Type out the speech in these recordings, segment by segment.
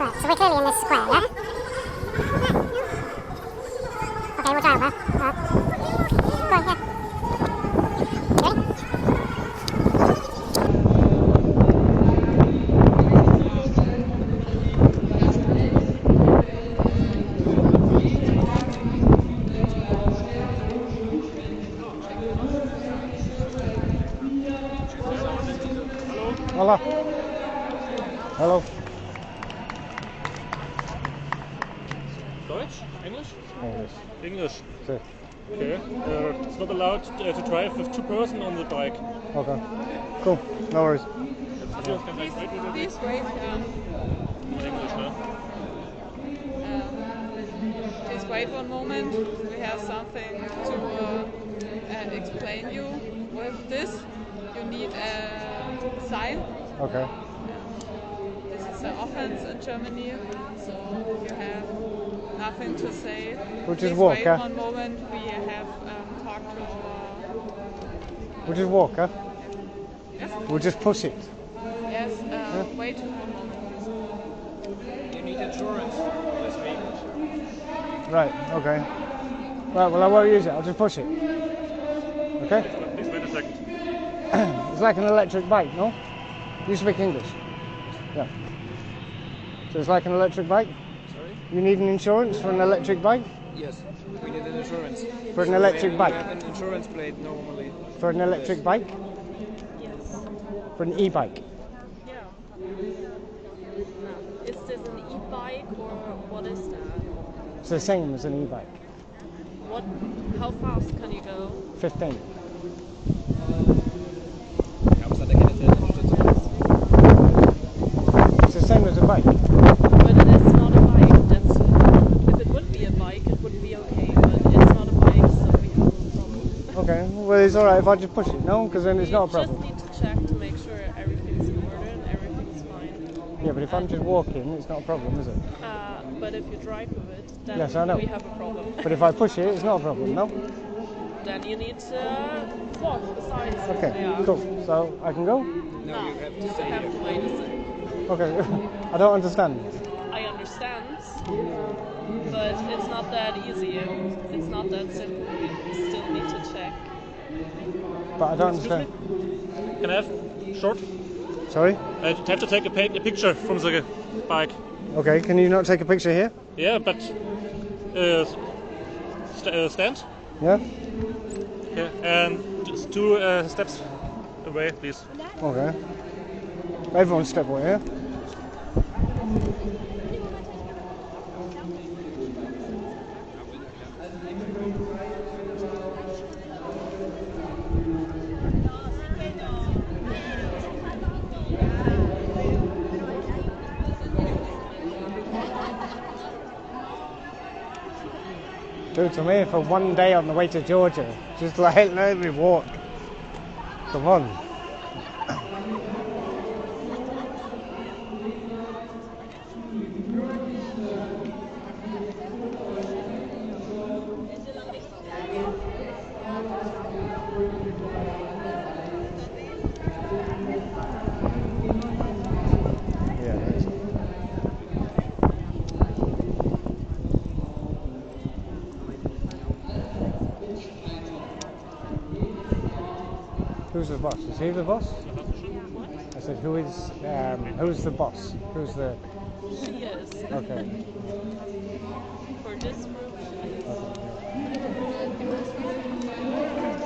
Right, so we're clearly in this square, yeah? Okay, we'll drive over. Go on, yeah. Ready? Hola. Hello. Deutsch? English? English. English. Sí. Okay. It's not allowed to drive with two person on the bike. Okay. Cool. No worries. Please wait. English, huh? Please wait one moment. We have something to explain you. With this, you need a sign. Okay. This is an offense in Germany, so you have nothing to say. We'll just Please walk, wait yeah? one moment. We have talked to our... We'll just walk, huh? Yes? We'll just push it. Yes, wait one moment. You need insurance this week. Right, okay. Right, well I won't use it, I'll just push it. Okay? Please wait a second. It's like an electric bike, no? You speak English? Yeah. So it's like an electric bike? Sorry? You need an insurance for an electric bike? Yes, we need an insurance. For an electric we bike? have an insurance plate normally. For an electric bike? Yes. For an e-bike? Yeah. Is this an e-bike or what is that? It's the same as an e-bike. What? How fast can you go? 15. It's the same as a bike. But it is not a bike. That's if it would be a bike, it would be okay. But it's not a bike, so we have a problem. Okay, well it's alright if I just push it, no? Because then it's not a problem. You just need to check to make sure everything's in order and everything's fine. Yeah, but if I'm just walking, it's not a problem, is it? But if you drive with it, then Yes, I know. we have a problem. But if I push it, it's not a problem, no? Then you need to walk besides. Okay, Yeah. cool. So I can go? No, you have to You stay have here. to wait a second. Okay, I don't understand. I understand, but it's not that easy. It's not that simple. You still need to check. But I don't understand. Can I have short? Sorry? I have to take a picture from the bike. Okay, can you not take a picture here? Yeah, but stand. Yeah? Okay, and just two steps away, please. Okay. Everyone step away, yeah? Dude, to me, for one day on the way to Georgia, just like let me walk. Come on. Yeah, that's it. Who's the boss? Is he the boss? I said, who's the boss? Who's the... She is. Okay. For this group, she is. Okay.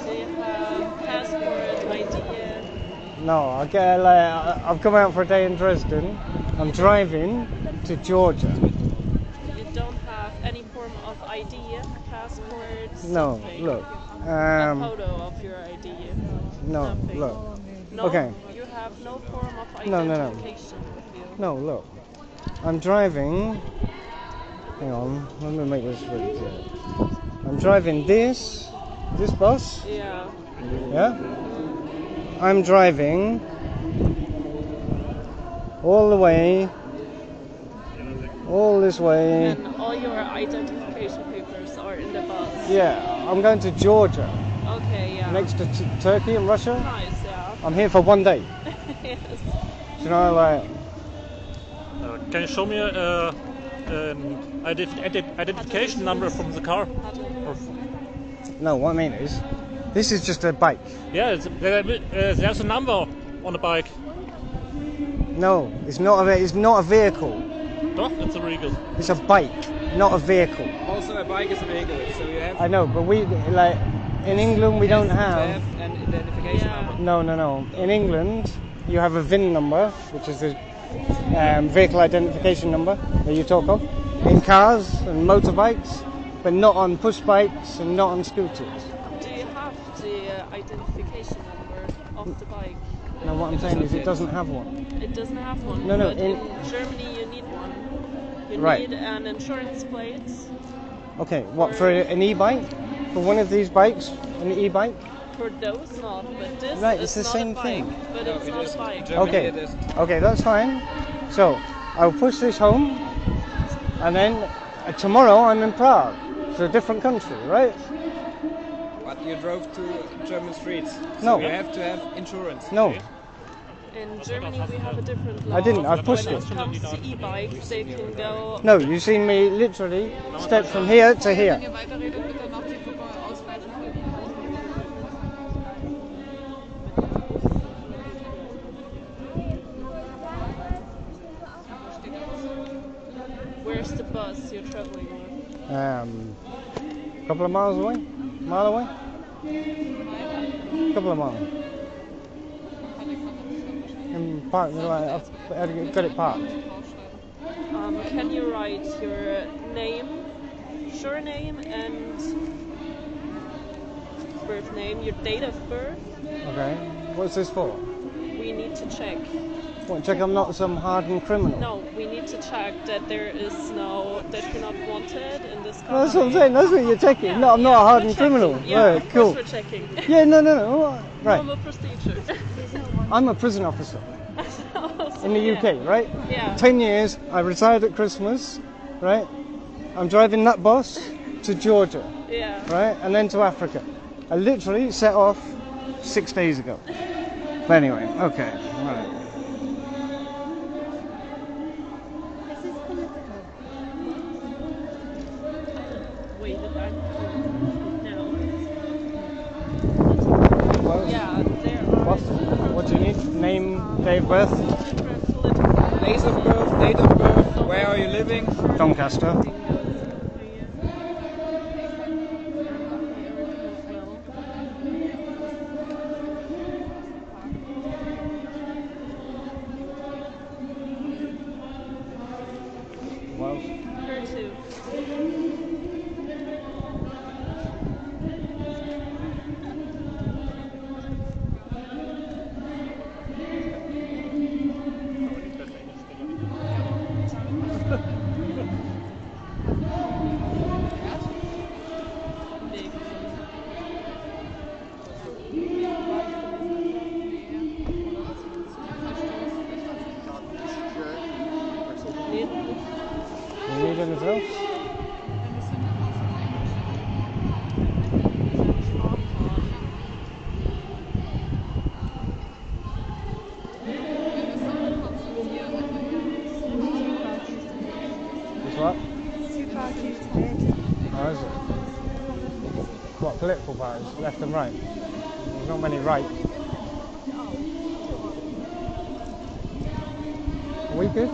Do you have passport, ID? No, I've come out for a day in Dresden. I'm driving to Georgia. You don't have any form of ID, passport, No, something? look. A photo of your ID? No, Nothing. look. No, Okay. you have no form of No. identification with you. No, look. I'm driving. Hang on, let me make this really clear. I'm driving this bus. Yeah. Yeah? I'm driving all the way, all this way. And all your identification papers are in the bus. Yeah, I'm going to Georgia, Okay, yeah. next to Turkey and Russia. Nice, yeah. I'm here for 1 day. Yes. You know, like, Can you show me identification number from the car? Or- no, what I mean is, this is just a bike. Yeah, there's a number on the bike. No, it's not a vehicle. Doch, it's a vehicle. It's a bike, not a vehicle. Also, a bike is a vehicle, so you have I know, but we, like, in England we don't to have. have an identification Yeah. number. No. In England, you have a VIN number, which is the vehicle identification number that you talk of, in cars and motorbikes, but not on push bikes and not on scooters. Do you have the identification number of the bike? Now, what I'm saying is, it doesn't have one. It doesn't have one. No, But in- in Germany you need one. You Right. need an insurance plate. Okay, what, for an e-bike? For one of these bikes, an e-bike? For those not, but this Right, is it's the not same a bike. thing. But No, it's it not is. a bike. In Germany Okay, it is. okay, that's fine. So, I'll push this home, and then tomorrow I'm in Prague, for a different country, right? But you drove to German streets. So No. you have to have insurance. No, In Germany we have a different law. I didn't, I pushed when it. it comes to e-bikes, they can go. no, you seen me literally step from here to here. Wenn ihr weiterredet, bitte noch die Ausweise. Where's the bus you're traveling with? Couple of miles away? Mile away? Couple of miles. In park, like, I've got it parked. Can you write your name, surname, and birth name, your date of birth? Okay. What's this for? We need to check. What, check I'm not some hardened criminal? No, we need to check that that you're not wanted in this country. Well, that's what I'm saying, that's what you're checking. Yeah, No, I'm not a we're hardened checking. criminal. Yeah, Right, of cool. course we're checking. Yeah, no. Right. Normal procedure. I'm a prison officer in the UK, right? Yeah. 10 years, I retired at Christmas, right? I'm driving that bus to Georgia, Yeah. right? And then to Africa. I literally set off 6 days ago. But anyway, okay, right. Wait, I'm now. Well, Yeah, there are what do you need? Name, day of birth? different political Days of birth, date of birth, where are you living? Doncaster. Well, Her too. you need anything else? It's what? Oh, is it? What, political parties? Left and right? There's not many right. Are we good?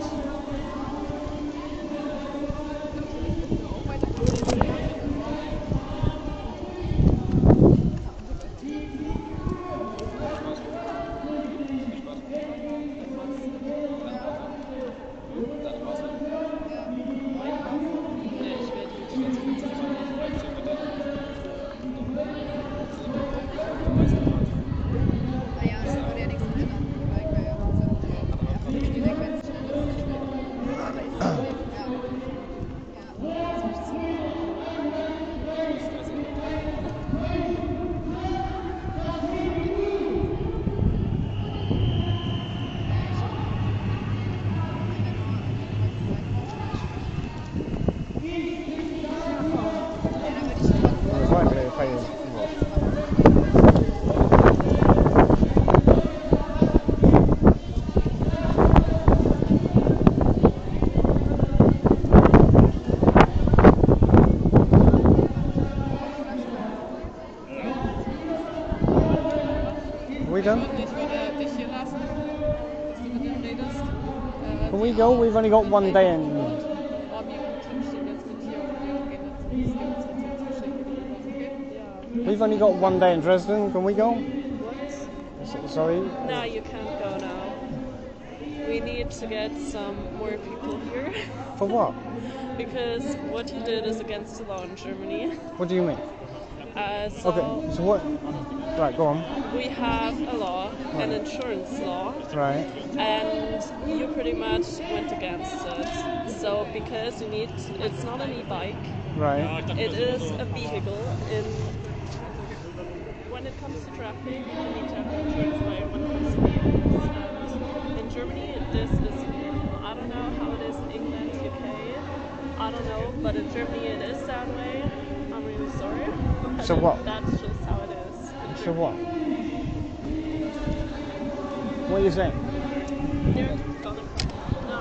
Can we go? We've only got one day in. Or wir umtauschen jetzt mit dir und wir gehen jetzt ins Rezept zu schicken rüber, okay? Yeah. We've only got one day in Dresden. Can we go? What? Sorry. No, you can't go now. We need to get some more people here. For what? Because what you did is against the law in Germany. What do you mean? So Okay. So what? Right. Go on. we have a law, an insurance law, Right. and you pretty much went against it. So because you need, it's not an e-bike, Right. it is a vehicle. When it comes to traffic, you need to have insurance law when it comes to vehicles. And in Germany, this is illegal. I don't know how it is in England, UK. I don't know, but in Germany it is that way. I'm really sorry. But So what? That's just how it is. In So Germany. what? What are you saying? They're gonna come. No.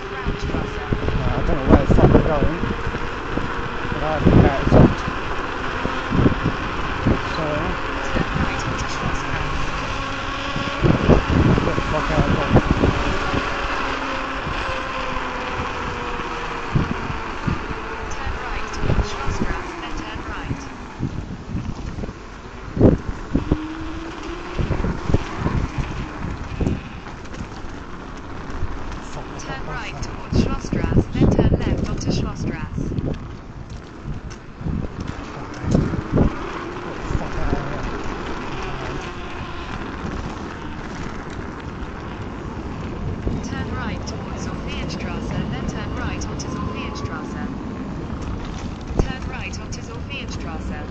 I don't know where the fuck we're going. But I haven't met it. So, get the fuck out of here. Turn right towards Schlossstrasse, then turn left onto Schlossstrasse. Turn right towards Sophienstrasse, then turn right onto Sophienstrasse. Turn right onto Sophienstrasse.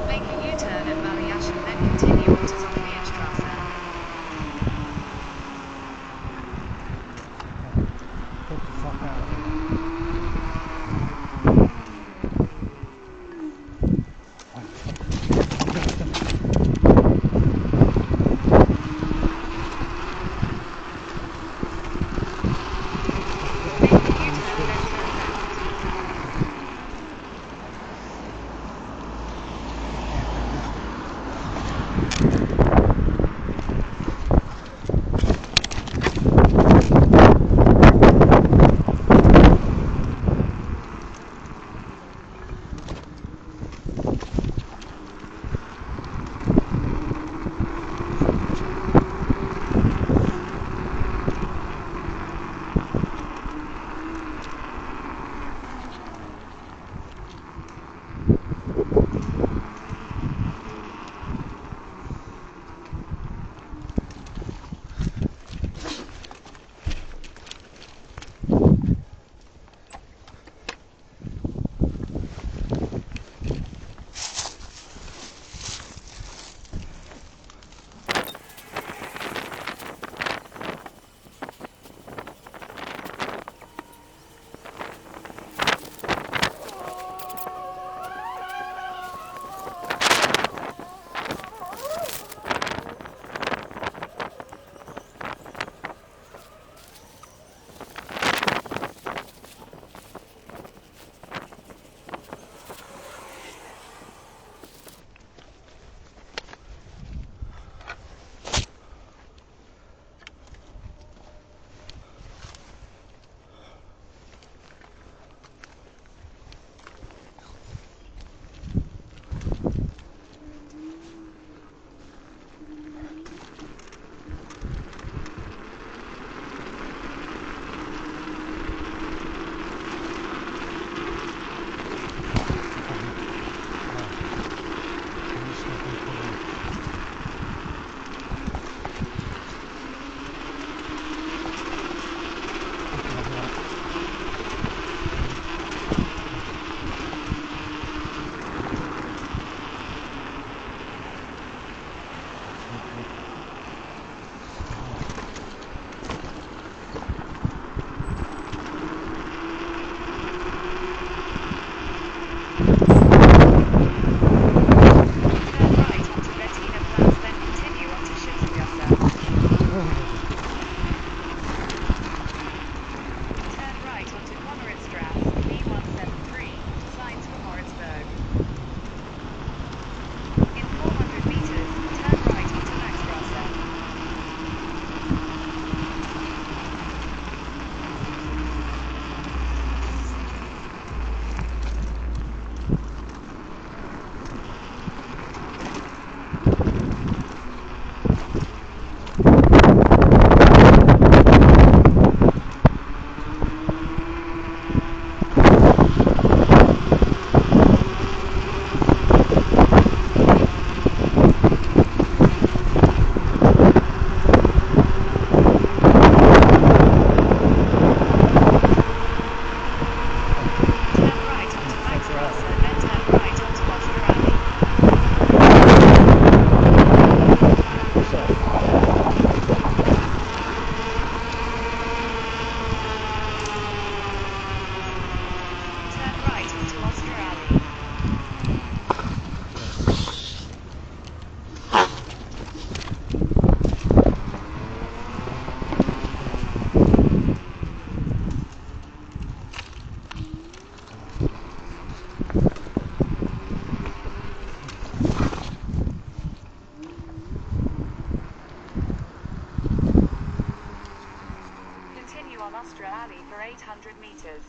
Make a U-turn at Mariaschen, then continue onto Sophienstrasse. What the fuck? on Ostra Alley for 800 meters.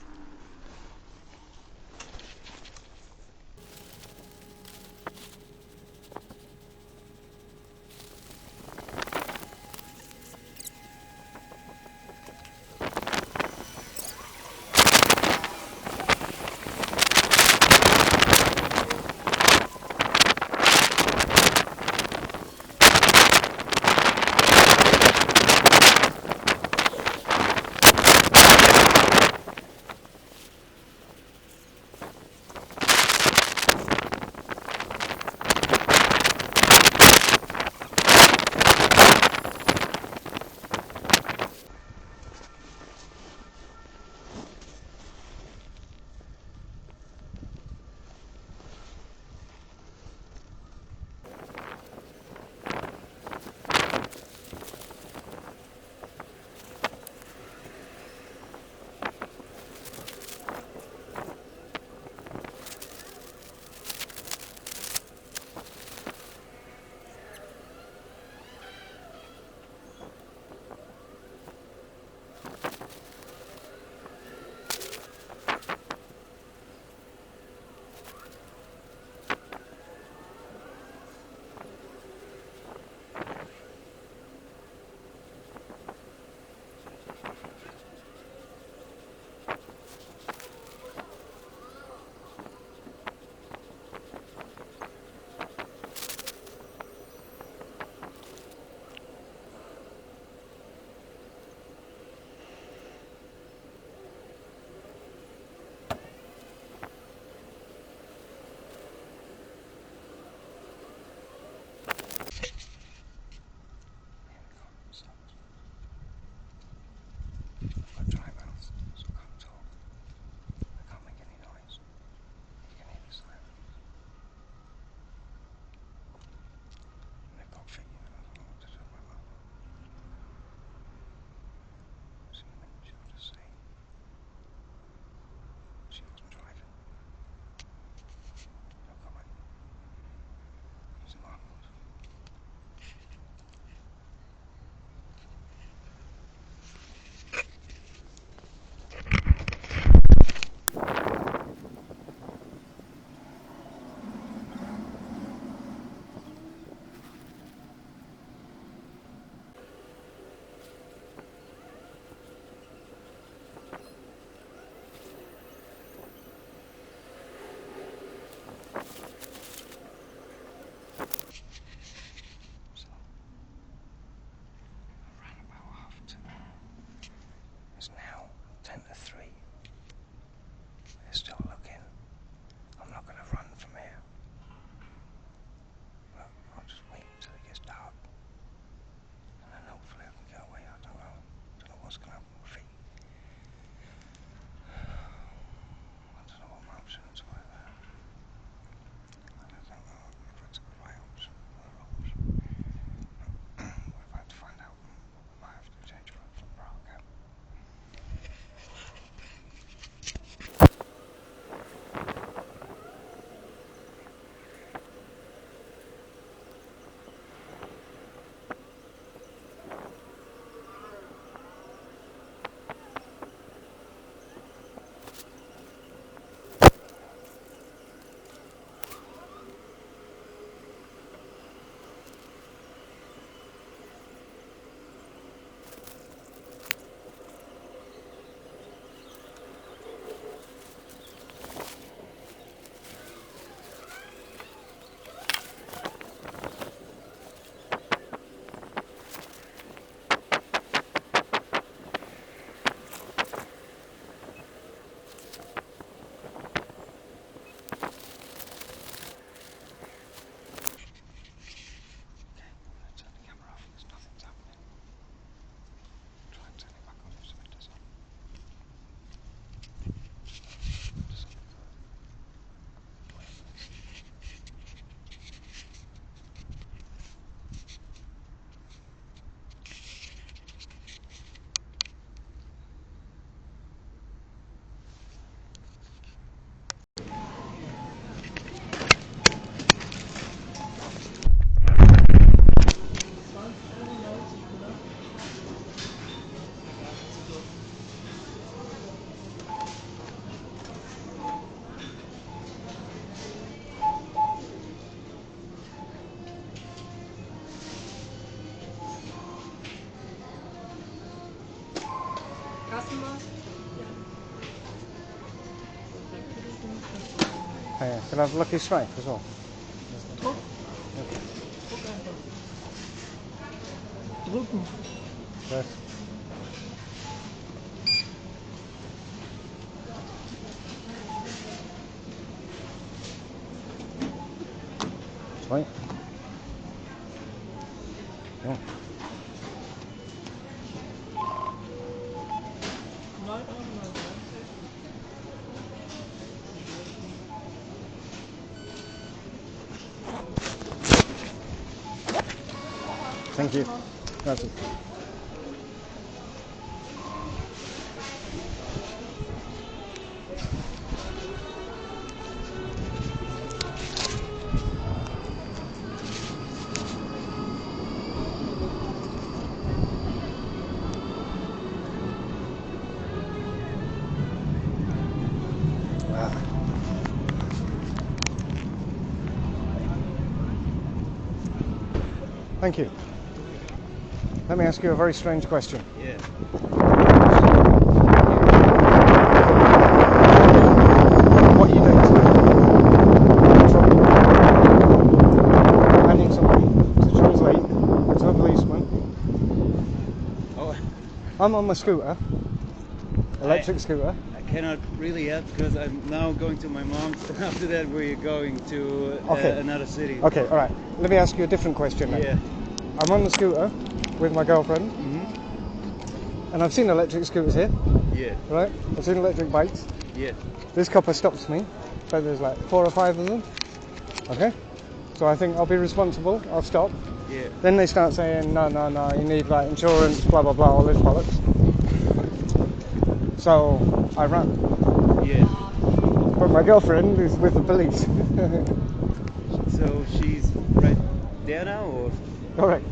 Oh, yeah. Can I have Lucky Strike as well? Drücken. Yes. Sweet. Yeah. Thank you. That's it. Thank you. Let me ask you a very strange question. Yeah. What are you doing today? I need somebody to translate to a policeman. Oh, I'm on my scooter, electric scooter. I cannot really help because I'm now going to my mom's. After that, we're going to another city. Okay, all right. Let me ask you a different question then. Yeah. I'm on the scooter with my girlfriend, and I've seen electric scooters here, Yeah. right? I've seen electric bikes. Yeah. This copper stops me, but there's like 4 or 5 of them. Okay? So I think I'll be responsible, I'll stop. Yeah. Then they start saying, no, you need like insurance, blah, blah, blah, all this bollocks. So I ran. Yeah. But my girlfriend is with the police. So she's right there now, or? Correct.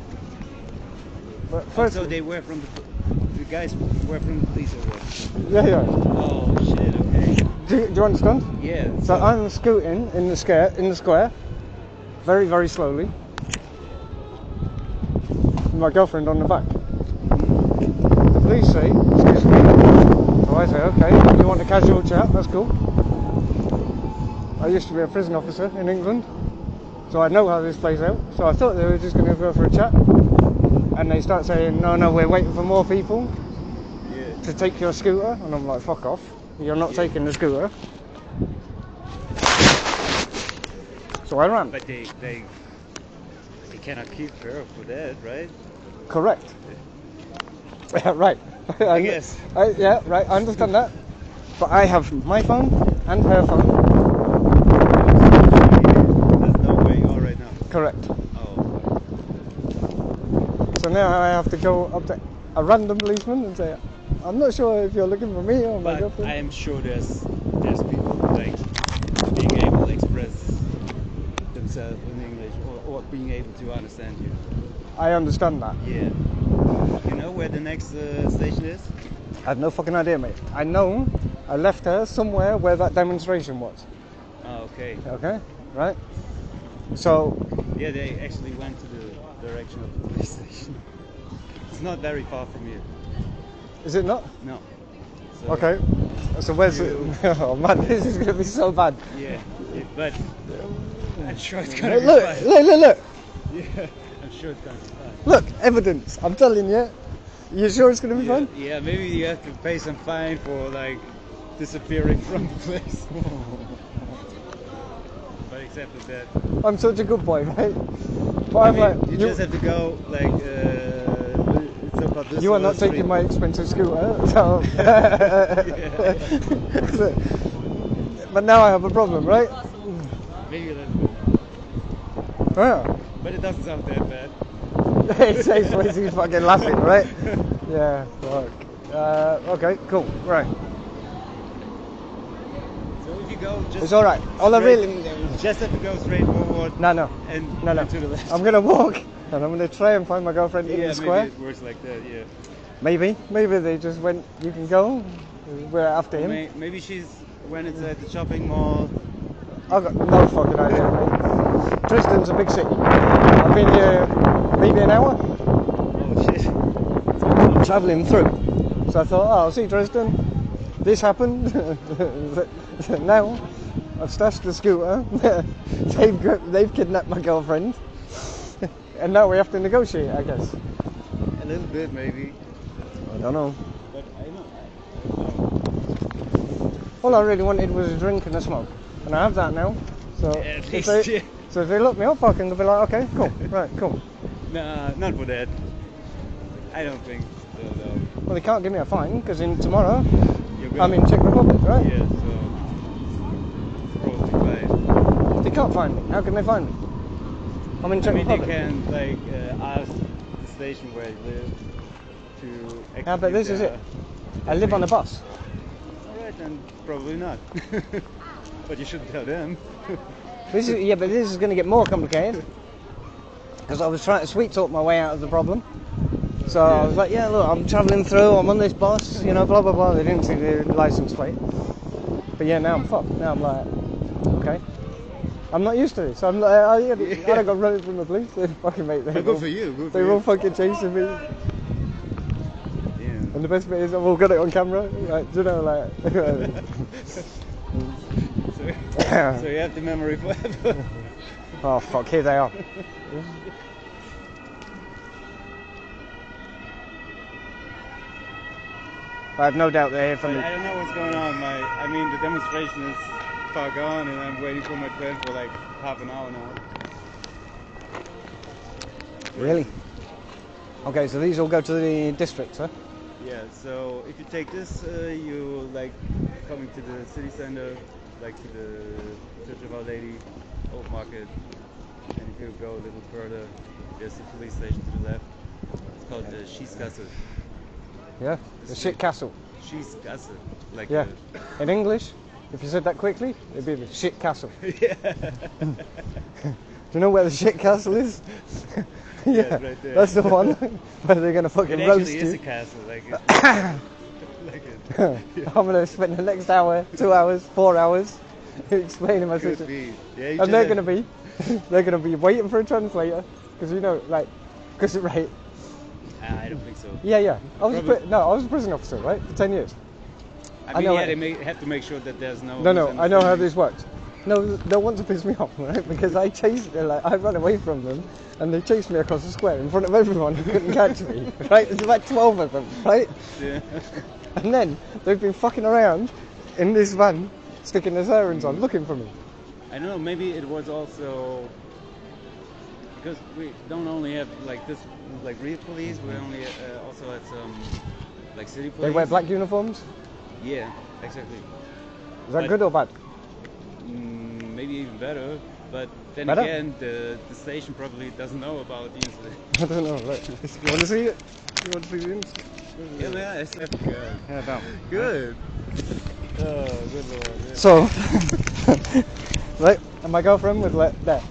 But first, So they were from the guys were from the police, or what? yeah. Oh shit. Okay. Do you understand? Yeah. So I'm scooting in the square, very, very slowly. With my girlfriend on the back. The police say, excuse me. So I say, okay, you want a casual chat? That's cool. I used to be a prison officer in England, so I know how this plays out. So I thought they were just going to go for a chat. And they start saying, no, we're waiting for more people to take your scooter. And I'm like, fuck off. You're not taking the scooter. So I ran. But they cannot keep her for that, right? Correct. Yeah, right. I guess. Yeah, right. I understand that. But I have my phone and her phone. There's no way on right now. Correct. Oh. So now I have to go up to a random policeman and say, I'm not sure if you're looking for me or my But girlfriend. I am sure there's people like being able to express themselves in English or being able to understand you. I understand that. Yeah. You know where the next station is? I have no fucking idea, mate. I know I left her somewhere where that demonstration was. Oh, okay. Okay, right? So, Yeah, they actually went to the direction of the police station. It's not very far from here. is it not? No. So, Okay. So where's it? Oh man, this is gonna be so bad. Yeah, but I'm sure it's gonna Look, be fine. look. Yeah, I'm sure it's gonna be fine. Look, evidence. I'm telling you. You sure it's gonna be fun? Yeah, maybe you have to pay some fine for like disappearing from the place. But except for that, I'm such a good boy, right? But I'm like, you just have to go like it's about this. you are not taking my expensive scooter, so. But now I have a problem, right? Maybe a little bit, Yeah. but it doesn't sound that bad. It says when he's fucking laughing, right? Yeah. Fuck. Okay. Cool. Right. So if you go just It's all right. All I really. just have to go straight forward. No. And No. to the left. I'm gonna walk, and I'm gonna try and find my girlfriend in Yeah, the square. maybe it works like that. Yeah. Maybe they just went. You can go. We're after him. Maybe she's went inside the shopping mall. I've got no fucking idea, mate. Dresden's a big city. I've been here maybe an hour. Oh shit. I'm travelling through. So I thought, oh, I'll see Dresden. This happened. Now I've stashed the scooter. They've kidnapped my girlfriend. And now we have to negotiate, I guess. A little bit, maybe. I don't know. But I know. All I really wanted was a drink and a smoke. And I have that now. So, Yeah, at if least, they, yeah. so if they look me up, I can be like, okay, cool, right, cool. Nah, not for that. I don't think so, though. Well, they can't give me a fine because tomorrow You're I'm in Czech Republic, right? Yeah, so probably right. They can't find me. How can they find me? I'm in I Czech mean, they Republic. can like ask the station where you live to. Yeah, but this is it. I live on a bus. Alright, then probably not. But you shouldn't tell them. But this is going to get more complicated because I was trying to sweet talk my way out of the problem. So I was like, yeah, look, I'm travelling through, I'm on this bus, you know, blah blah blah. They didn't see the license plate. But yeah, now I'm fucked. Now I'm like, okay. I'm not used to this. I'm like, I got running from the police. They fucking mate. Good for you. Good for They you. all fucking chasing me. Yeah. And the best bit is I've all got it on camera. Like, do you know, like. So you have the memory forever. Oh fuck! Here they are. I have no doubt they're here for But me. I don't know what's going on. I mean, the demonstration is far gone, and I'm waiting for my train for like half an hour now. Really? Okay, so these all go to the district, huh? Yeah. So if you take this, you like coming to the city center, like to the Church of Our Lady, Old Market, and if you go a little further, there's the police station to the left. It's called the Schießgasse. Yeah. The shit castle. Schießgasse. Like Yeah. In English, if you said that quickly, it'd be the shit castle. Yeah. Do you know where the shit castle is? Yeah, right there. That's the one where they're gonna fucking It roast actually is a you. castle, like it. Like it. I'm gonna spend the next hour, 2 hours, 4 hours explaining my Could situation. be. Yeah, you And just they're have- gonna be waiting for a translator because you know, like, because right. I don't think so. Yeah. I was Probably- I was a prison officer, right, for 10 years. I I mean, know yeah, it. they have to make sure that there's no. No, I know how misunderstanding. this works. No, they want to piss me off, right? Because I ran away from them, and they chased me across the square in front of everyone who couldn't catch me, right? There's about 12 of them, right? Yeah. And then they've been fucking around in this van, sticking their sirens on, looking for me. I don't know. Maybe it was also because we don't only have like this, like real police. We only also had some like city police. They wear black uniforms. Yeah, exactly. Is that But- good or bad? Maybe even better. But then Better? again, the station probably doesn't know about the incident. I don't know. Right. You want to see it? You want to see the incident? Yeah, man, it's good. Yeah, down. Good. Oh, good lord. Yeah. So, right, and my girlfriend was like that.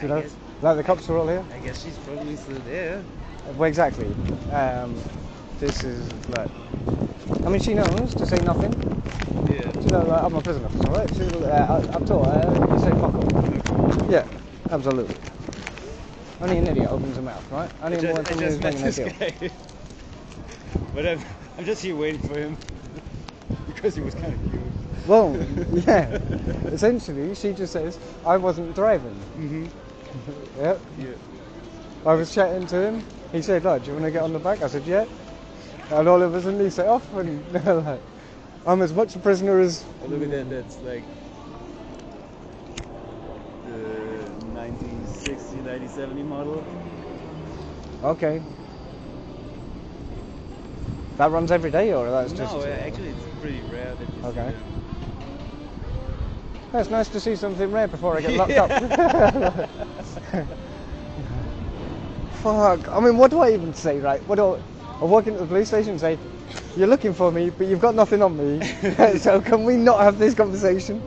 You I know, guess- like the cops were all here. I guess she's probably still there. Well, exactly. This is like. I mean, she knows to say nothing. Yeah. You know, like, I'm a prison officer, right? I've taught her you say fuck off. Yeah, absolutely. Only an idiot opens her mouth, right? Only I one just who's met making a this deal. guy. But I'm just here waiting for him because he was kind of cute. Well, yeah. Essentially, she just says, I wasn't driving. Mm-hmm. Yep. Yeah. I was chatting to him. He said, "Look, do you want to get on the back?" I said, "Yeah." And all of a sudden he set off, and like, I'm as much a prisoner as. Oh, look at that. That's like the 1960, 1970 model. Okay. That runs every day, or that's just? No, actually, it's pretty rare that you Okay. see It's nice to see something rare before I get locked up. Fuck. I mean, what do I even say, right? I walk into the police station and say, "You're looking for me, but you've got nothing on me. So can we not have this conversation?"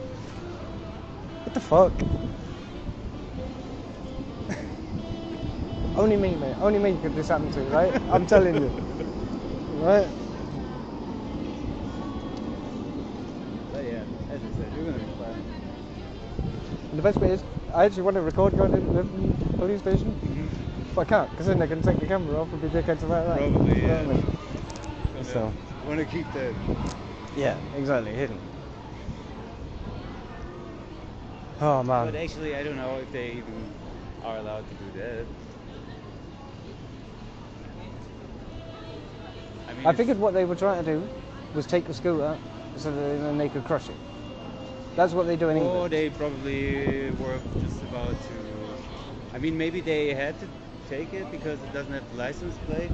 What the fuck? Only me, mate. Only me could this happen to, right? I'm telling you. Right? But yeah, as I said, you're gonna be fine. And the best bit is, I actually want to record going to the police station, but I can't, because then they can take the camera off and be dickheads about that. Probably, You know yeah. what I mean? Because So Want to keep that. yeah, exactly, hidden. Oh But man. actually, I don't know if they even are allowed to do that. I mean, I figured what they were trying to do was take the scooter so that then they could crush it. That's what they do in or England. they probably were just about to. I mean, maybe they had to take it because it doesn't have the license plate.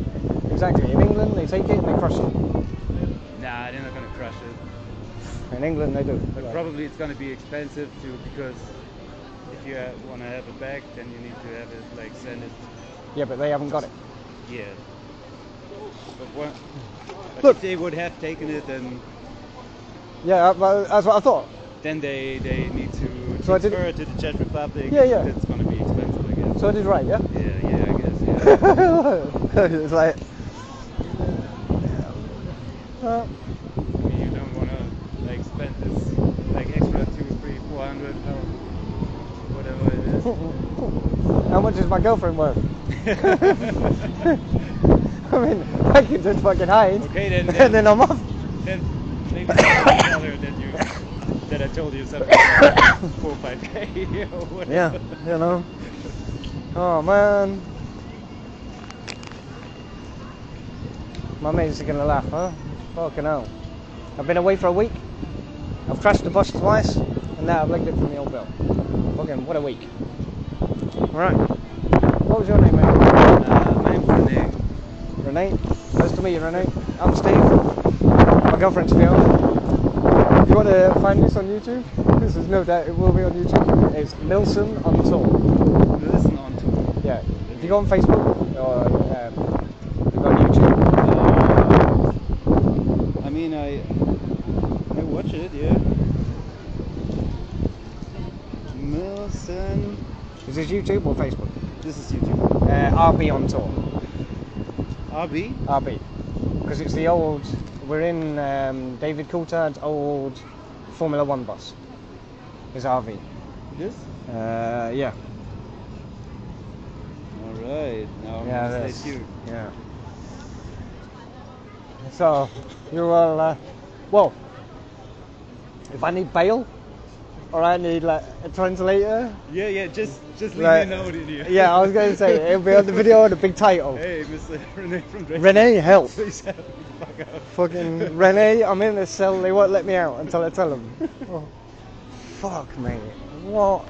Exactly. In England, they take it and they crush it. Nah, they're not gonna crush it. In England, they do. But probably it's gonna be expensive too, because if you want to have it back, then you need to have it like send it. Yeah, but they haven't got it. Yeah. But Look. if they would have taken it, then Yeah, that's what I thought. then they need to So I did- transfer it to the Czech Republic. Yeah, yeah. It's gonna be expensive, I guess. So I did right, yeah? Yeah, I guess. Yeah. It's like... I mean, you don't want to like spend this like extra 200, 300, 400, whatever it is. How much is my girlfriend worth? I mean, I can just fucking hide. Okay, then. And then I'm off. Then maybe tell her that I told you something like 4 or 5K or whatever. Yeah, you know. Oh man. My mates are gonna laugh, huh? Fucking hell. I've been away for a week. I've crashed the bus twice, and now I've legged it from the old bill. Fucking what a week. Right. What was your name, mate? My name's Renee. Renee. Nice to meet you, Renee. I'm Steve. My girlfriend's Fiona. If you want to find this on YouTube, this is no doubt it will be on YouTube. It's Milson on Tour. Listen on to. Yeah. If you go on Facebook or you go on YouTube. I mean, I watch it, yeah. Milson. Is this YouTube or Facebook? This is YouTube. RB on Tour. RB? RB. Because it's the old. We're in David Coulthard's old Formula One bus. It's RV. This? Yeah. Alright, now I'm Yeah, gonna that's- stay tuned. Yeah. So, you're all, well, if I need bail, or I need like a translator. Yeah, just leave Like, me a note in here. Yeah, I was going to say, it'll be on the video with a big title. Hey, Mr. Renee from Dresden. Renee, help. Please help me the fuck out. Fucking Renee, I'm in this cell, they won't let me out until I tell them. Oh, fuck me. What?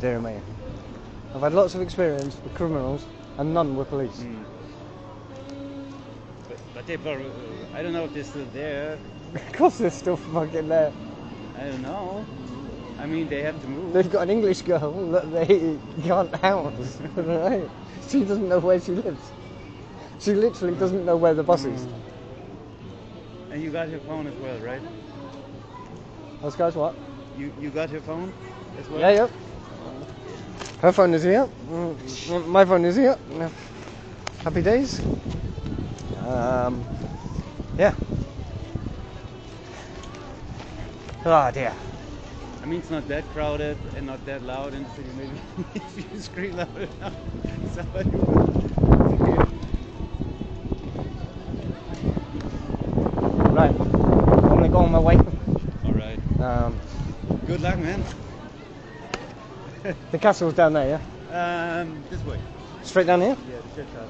Dear me. I've had lots of experience with criminals and none with police. But they probably, I don't know if they're still there. Of course they're still fucking there. I don't know. I mean, they have to move. They've got an English girl that they can't house. Right? She doesn't know where she lives. She literally doesn't know where the bus is. And you got your phone as well, right? Those guys what? You got your phone as well? Yeah, yep. Her phone is here. My phone is here. Happy days. Yeah. Oh dear. I mean, it's not that crowded and not that loud in the city. Maybe if you scream loud enough, somebody will hear. Right. I'm gonna go on my way. All right. Good luck, man. The castle's down there, yeah? This way. Straight down here? Yeah, the church house.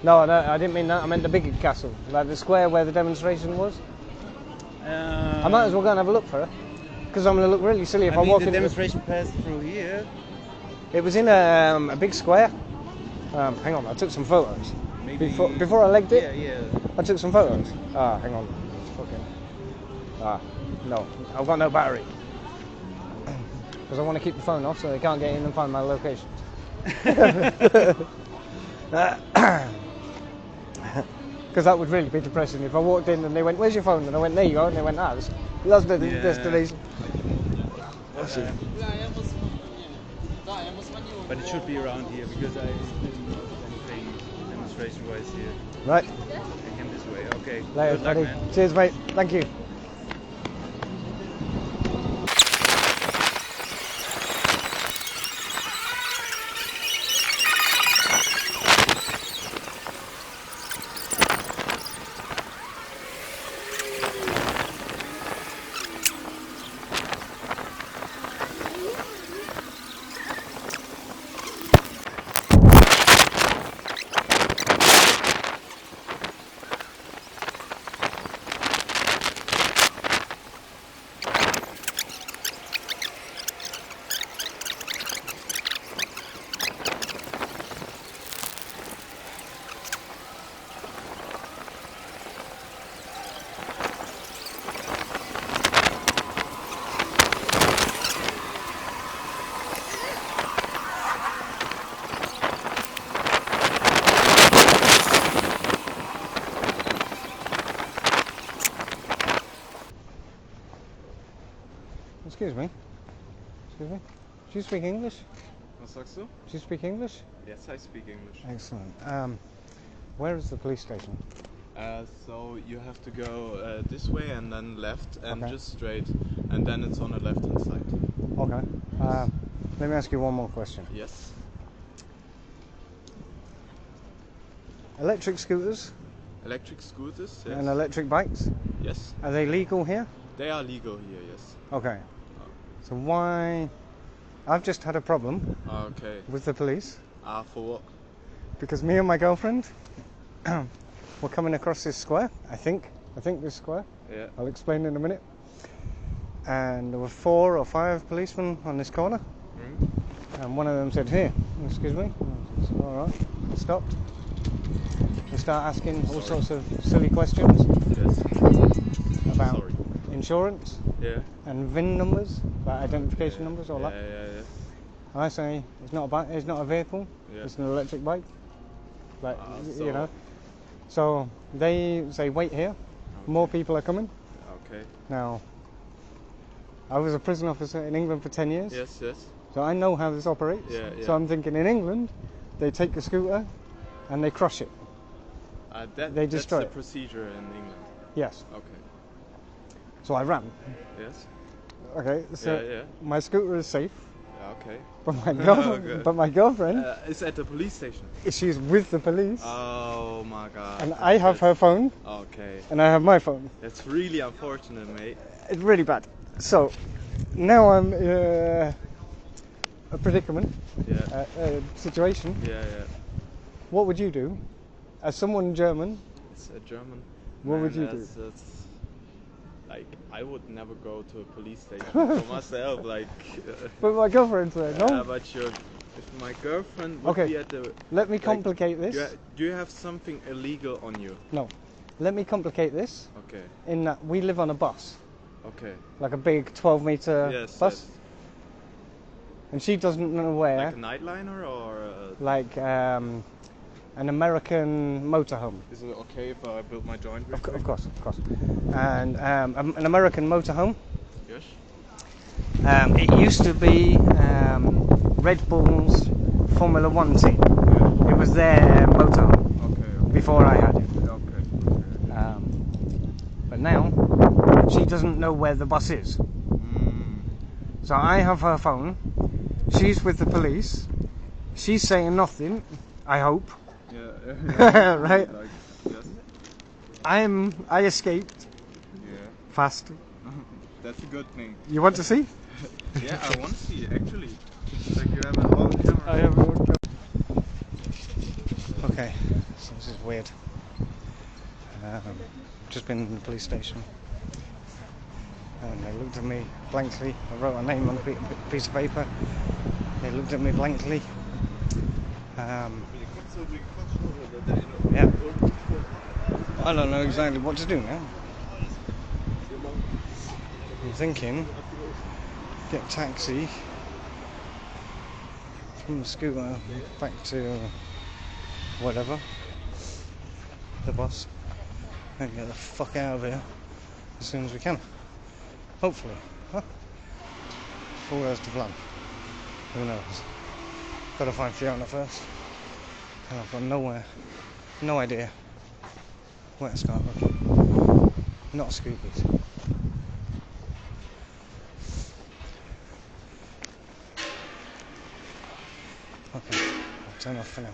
No, I didn't mean that. I meant the bigger castle, like the square where the demonstration was. I might as well go and have a look for her, because I'm going to look really silly if I, I mean, walk the into demonstration passed through here. It was in a big square. Hang on, I took some photos. Maybe Before I legged it, Yeah. I took some photos. Hang on. No, I've got no battery. Because I want to keep the phone off so they can't get in and find my locations. Because that would really be depressing if I walked in and they went, "Where's your phone?" And I went, "There you go." And they went, "Ah, that's the destination." But it should be around here because I didn't notice anything demonstration-wise here. Right. I came this way. Okay. Later, Good luck, buddy. man. Cheers, mate. Thank you. Excuse me. Excuse me. Do you speak English? Was sagst du? Do you speak English? Yes, I speak English. Excellent. Where is the police station? So you have to go this way and then left and Okay. just straight, and then it's on the left hand side. Okay. Let me ask you one more question. Yes. Electric scooters Electric scooters. Yes. and electric bikes, Yes. are they legal here? They are legal here. Yes. Okay. So why... I've just had a problem Okay. with the police For what? because me and my girlfriend were coming across this square, I think this square. Yeah. I'll explain in a minute. And there were 4 or 5 policemen on this corner. And one of them said, "Here, excuse me." I said, "All right." I stopped. They start asking all sorts of silly questions Yes. about Sorry. insurance Yeah. and VIN numbers, about identification numbers, all Yeah. that. Yeah. And I say, "It's not a bike. It's not a vehicle. Yeah. It's an electric bike." Like, So- you know. So they say, "Wait here. More people are coming." Okay. Now, I was a prison officer in England for 10 years. Yes. Yes. So I know how this operates. Yeah, yeah. So I'm thinking in England, they take a scooter and they crush it. They destroy That's it. the procedure in England. Yes. Okay. So I ran. Yes. Okay. So Yeah. my scooter is safe, Okay. but my Okay. but my girlfriend, It's at the police station. she's with the police, Oh my god. and I have her phone Okay. and I have my phone. That's really unfortunate, mate. It's really bad. So now I'm in a predicament, Yeah. a situation. Yeah. What would you do, as someone German? It's a German. What would Man, you do? that's like, I would never go to a police station for myself. Like, But my girlfriend's there, no? yeah, but if my girlfriend would Okay. be at the. Let me like, complicate this. Do you have something illegal on you? No. Let me complicate this Okay. in that we live on a bus, Okay. like a big 12-meter Yes. bus, Yes. and she doesn't know where, Like a nightliner or? like an American motorhome. Is it okay if I build my joint? real Of quick? course. And an American motorhome. Yes. It used to be Red Bull's Formula One team. It was their motorhome Okay. before I had it. Okay. But now she doesn't know where the bus is. So I have her phone. She's with the police. She's saying nothing, I hope. Yeah. Right? Like, yes. I escaped Yeah. fast. That's a good thing. You want to see? Yeah, I want to see actually. Like you have a whole camera. I have Okay, so this is weird. Just been in the police station. And they looked at me blankly. I wrote a name on a piece of paper. They looked at me blankly. Yeah. I don't know exactly what to do now. I'm thinking, get a taxi from the scooter back to whatever, the bus, and get the fuck out of here as soon as we can. Hopefully. Huh? All there's to plan. Who knows? Gotta find Fiona first. And I've got no idea where to start looking. Not Scoobies. Okay, I'll turn off for now.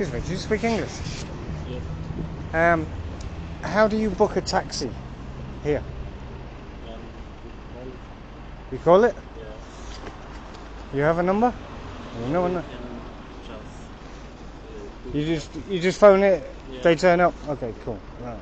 Excuse me, do you speak English? Yeah. How do you book a taxi here? We You call it? yeah. You have a number? You know a We number? can just. You just phone it. Yeah. They turn up. Okay, cool. Right.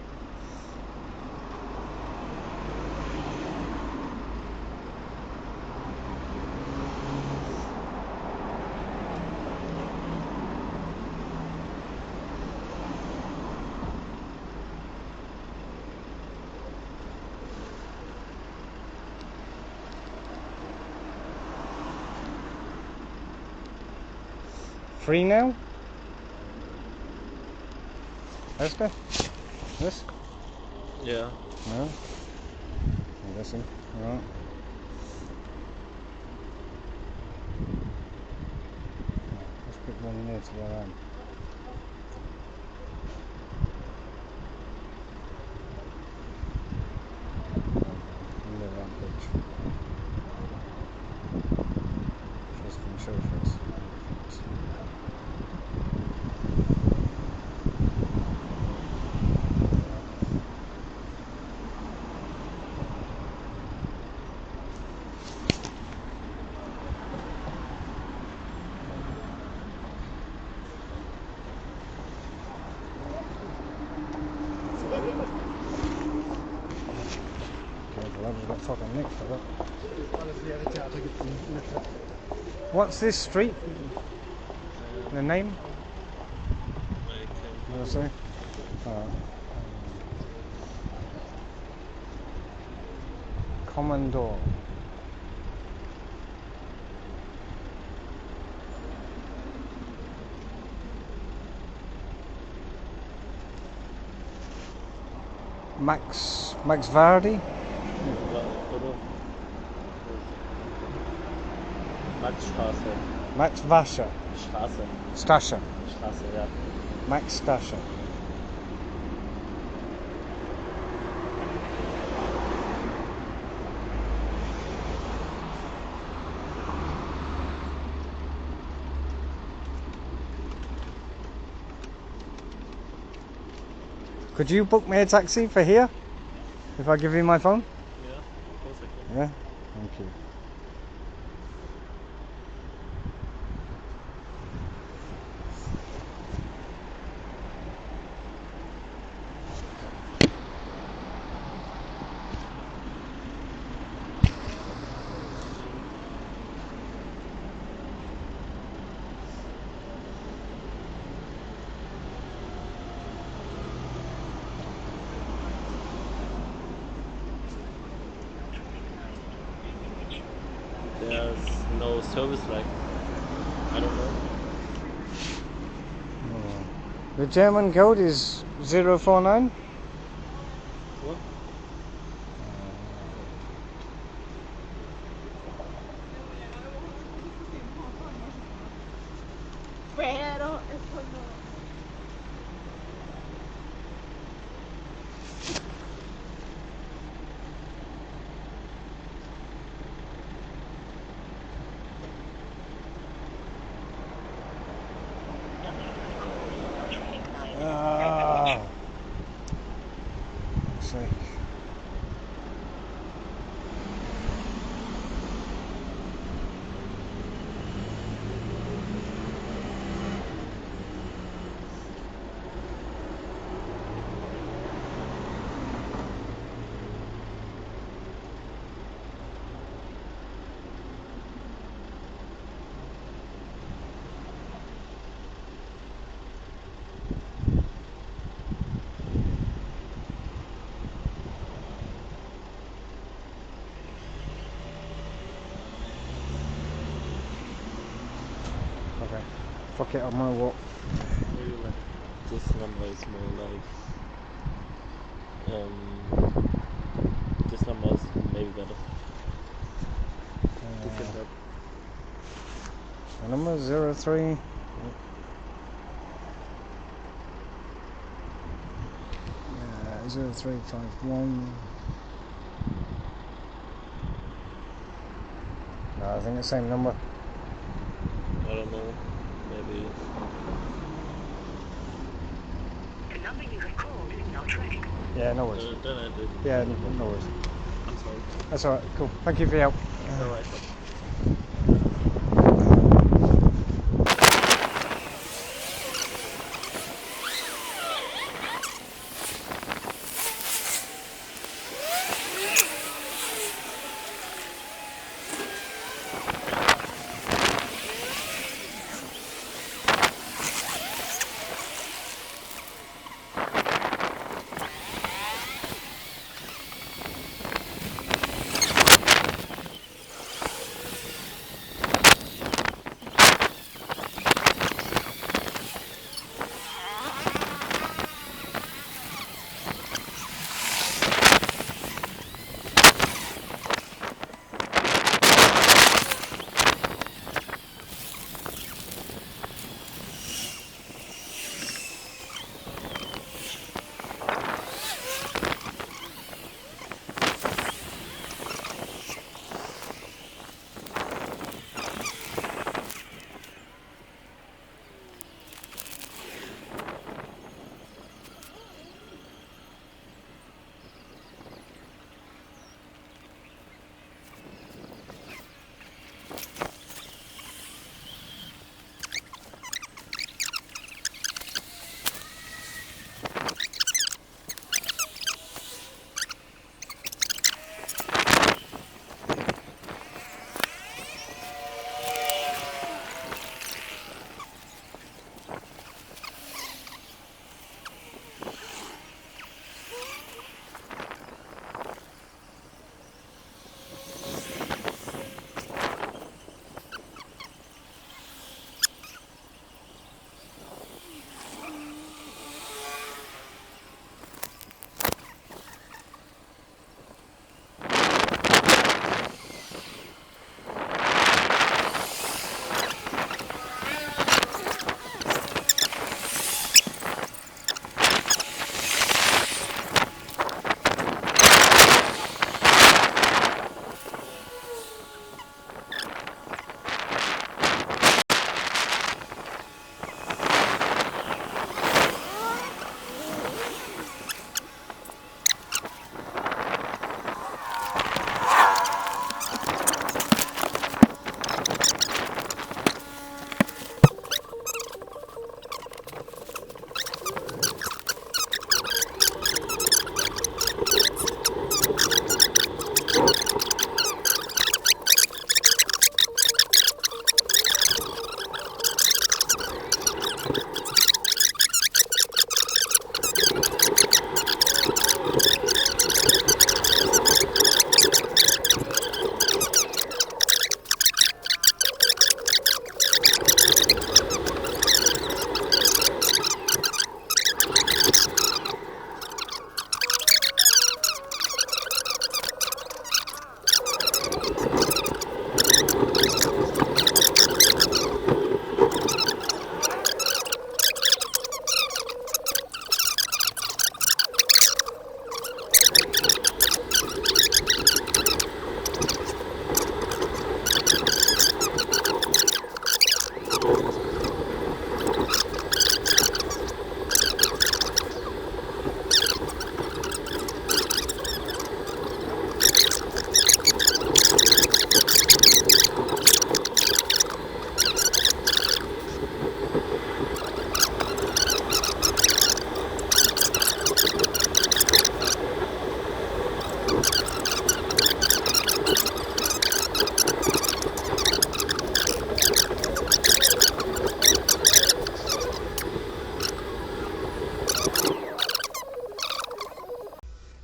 Free now? Esther? This? Yeah. No? I'm guessing. Right. Let's pick one near to where I am. Near that bitch. Dresden chauffeurs. Got fucking nicked for that. What's this street? The name? What did I say? Commodore. Max Vardy? Maxstraße. Max Vasher. Straße. Stasher. Straße, ja. Max Stasher. Could you book me a taxi for here? If I give you my phone? Yeah, of course I can. Yeah? Thank you. There's no service like, I don't know. The German code is 049. What? Pero eso no. Ah. Fuck's sake. Okay. Fuck it, I'm gonna walk. Maybe like this number is more like this number is maybe better to pick up. The number 03. Yeah, 0351. No, I think the same number. I don't know, maybe Yeah, no worries. Then I did. Yeah, no worries. I'm sorry. That's alright, cool. Thank you for your help. It's alright.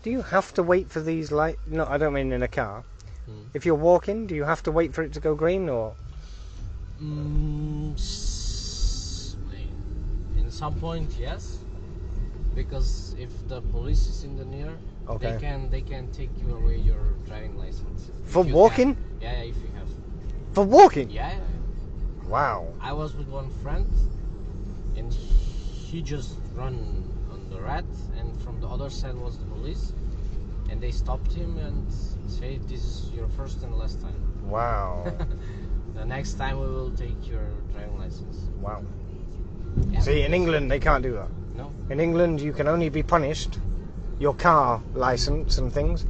Do you have to wait for these lights? No, I don't mean in a car. If you're walking, do you have to wait for it to go green, or? In some point, yes. Because if the police is in the near, Okay. they can take you away your driving license. For If you walking? have- yeah, if you have. For walking? Yeah. Wow. I was with one friend, and he just run on the red, and from the other side was the police, and they stopped him and say, "This is your first and last time. Wow. The next time we will take your driving license." Wow. Yeah. See, in England they can't do that. No. In England, you can only be punished. Your car license and things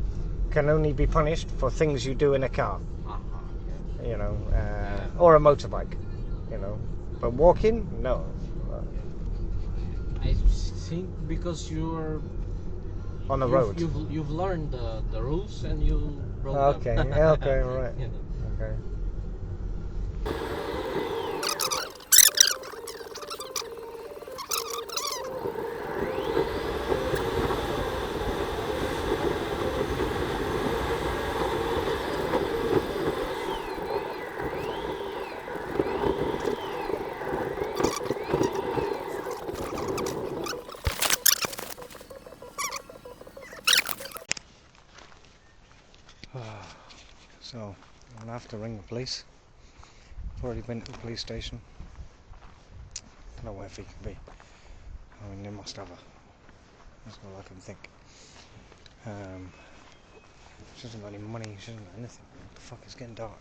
can only be punished for things you do in a car. You know, or a motorbike. You know, but walking, no. I think because you're On the road. You've learned the rules and you broke Okay. them. Okay. Right. You know. Okay. So, I'm going to have to ring the police. I've already been to the police station. Don't know where he can be. I mean, they must have her. That's all I can think. She hasn't got any money, she hasn't got anything. What the fuck, it's getting dark.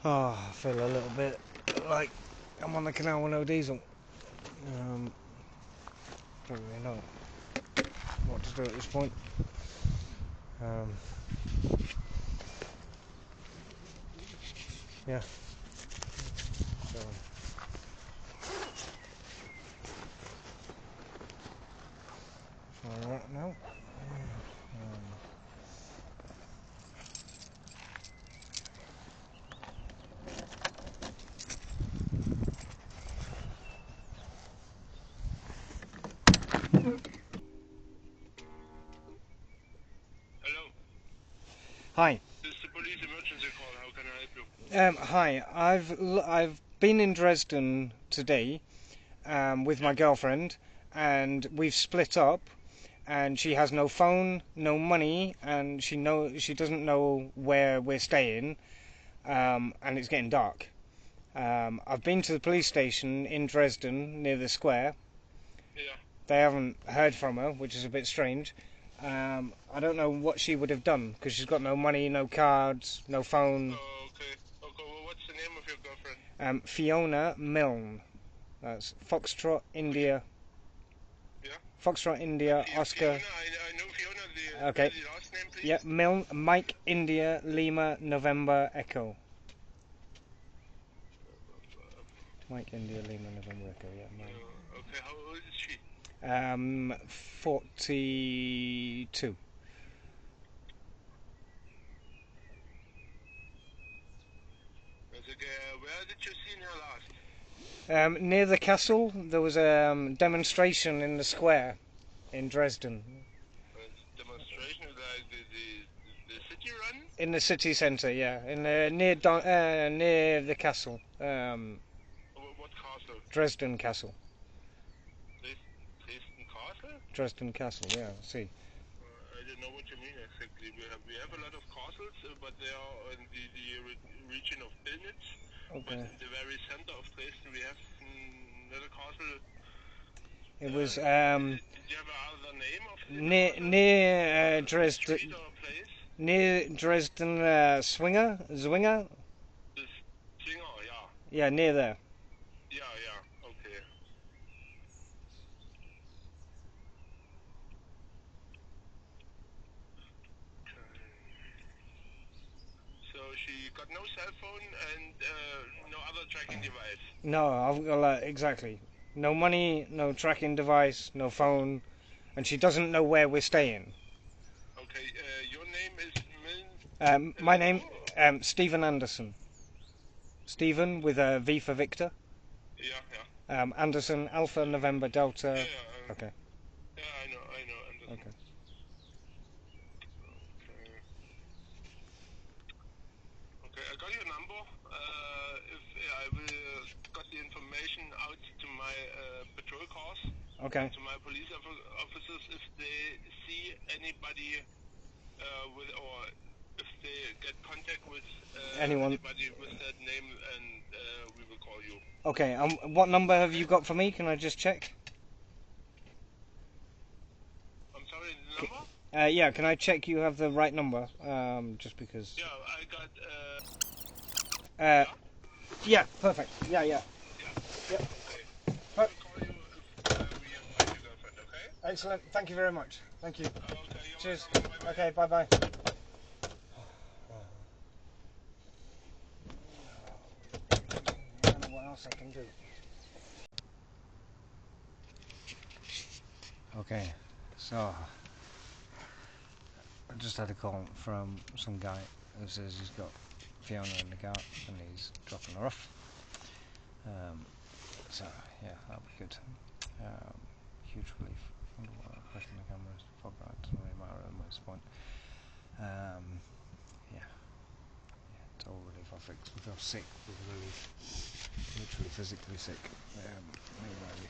I feel a little bit like I'm on the canal with no diesel. Don't really know what to do at this point. Yeah. So. Alright now. Hello. Hi. This is the police emergency call. How can I help you? Hi. I've been in Dresden today with my girlfriend, and we've split up. And she has no phone, no money, and she doesn't know where we're staying. And it's getting dark. I've been to the police station in Dresden near the square. Yeah. They haven't heard from her, which is a bit strange. I don't know what she would have done because she's got no money, no cards, no phone. Oh, okay. Okay. Well, what's the name of your girlfriend? Fiona Milne. That's Foxtrot India. Yeah. Foxtrot India Oscar. Fiona, I know Fiona. Okay. The last name, please. Yeah, Milne Mike India Lima November Echo. Mike India Lima November Echo. Yeah. Okay. How old is she? 42. Where did you see her last? Near the castle, there was a demonstration in the square in Dresden. Demonstration like the city run? In the city centre, yeah, near the castle. What castle? Dresden Castle. Dresden Castle? Dresden Castle, yeah. See. I don't know what you mean exactly. We have a lot of castles, but they are in the region of Pillnitz. Okay. But in the very center of Dresden, we have another castle. It was Did you have another name of the near Dresden. street or place? Near Dresden Zwinger. The Zwinger, yeah. Yeah, near there. Yeah, okay. So she got no cell phone and no other tracking device? No, I've got exactly. No money, no tracking device, no phone, and she doesn't know where we're staying. Okay, your name is My name, Stephen Anderson. Stephen with a V for Victor. Yeah. Anderson, Alpha, November, Delta. Yeah. Okay. Yeah, I know, Anderson. Okay. Okay, I got your number. If I will got the information out to my patrol cars. Okay. To my police officers, if they see anybody or if they get contact with anybody with that name, and we will call you. Okay. What number have you got for me? Can I just check? I'm sorry, the number? Yeah. Can I check you have the right number? Just because. Yeah, I got. Yeah. Perfect. Yeah. Yeah, Yep. We'll call you if we find your girlfriend, okay? Excellent. Thank you very much. Thank you. Okay, you're Cheers. welcome. Bye-bye. Okay, bye-bye. I don't know what else I can do. Okay, so I just had a call from some guy who says he's got Fiona in the car and he's dropping her off. So yeah, that'll be good. Huge relief. Pressing the cameras, fog light, doesn't really matter at this point. Yeah, total relief. I feel sick with relief. Literally physically sick. Really.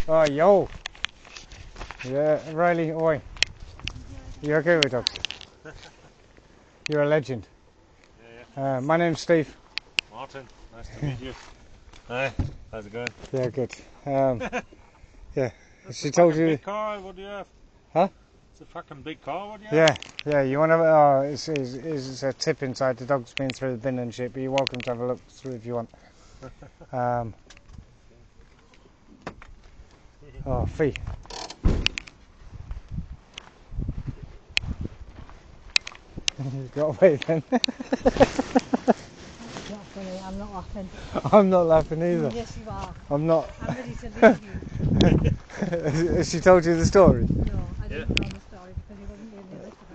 Oh, yo! Yeah, Riley, oi. You okay with dogs? You're a legend. Yeah. My name's Steve. Martin, nice to meet you. Hi, how's it going? Yeah, good. Yeah, That's she a told fucking you. Big car, what do you have? Huh? It's a fucking big car, what do you have? Yeah. You want to? It's a tip inside. The dog's been through the bin and shit, but you're welcome to have a look through if you want. Oh, Fee. You got away then. Not funny, I'm not laughing. I'm not laughing either. Yes, you are. I'm not. I'm ready to leave you. Has she told you the story? No, I didn't know the story because he wasn't being realistic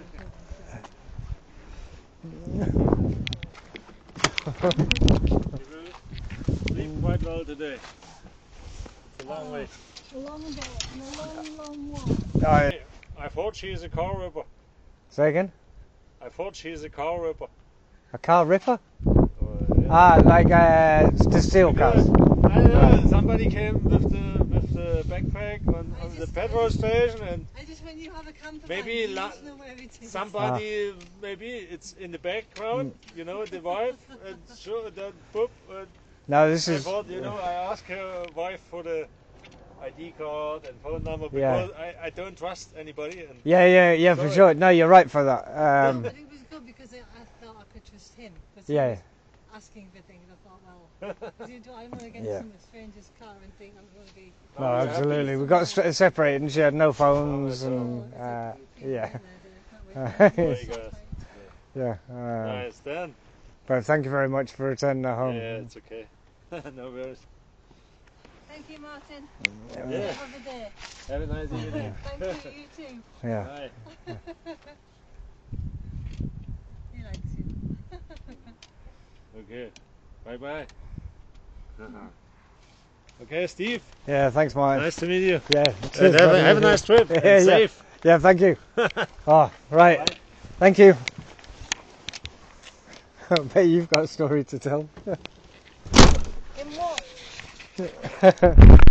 You will sleep quite well today. It's a long way. A long day and a long walk. I thought she is a car ripper. Say again? I thought she is a car ripper. A car ripper? Yeah. Ah, like to steal cars. I don't know, somebody came with the backpack on the petrol station and I just when you have a camper maybe van, you just know where it is. somebody, maybe it's in the background, you know, the wife, and sure, then boop. No, this I is. thought, you know, I asked her wife for the ID card and phone number Yeah. because I don't trust anybody. And Yeah, for sorry. sure. No, you're right for that. I think it was good because I thought I could trust him. Because Yeah. he was asking for things. I thought, well, because I don't want to get Yeah. some stranger's car and think I'm going to be. No, absolutely. We got separated and she had no phones and yeah. There you go. Yeah. Nice, then. But thank you very much for returning at home. Yeah, it's okay. No worries. Thank you, Martin. Yeah. Have a day. Have a nice evening. Thank you, you too. Yeah. Bye. He likes you. Okay. Bye-bye. Okay, Steve. Yeah, thanks, Martin. Nice to meet you. Yeah. And cheers, have buddy. a nice trip. And Yeah. safe. Yeah, thank you. Oh, right. Bye. Thank you. I bet you've got a story to tell. In what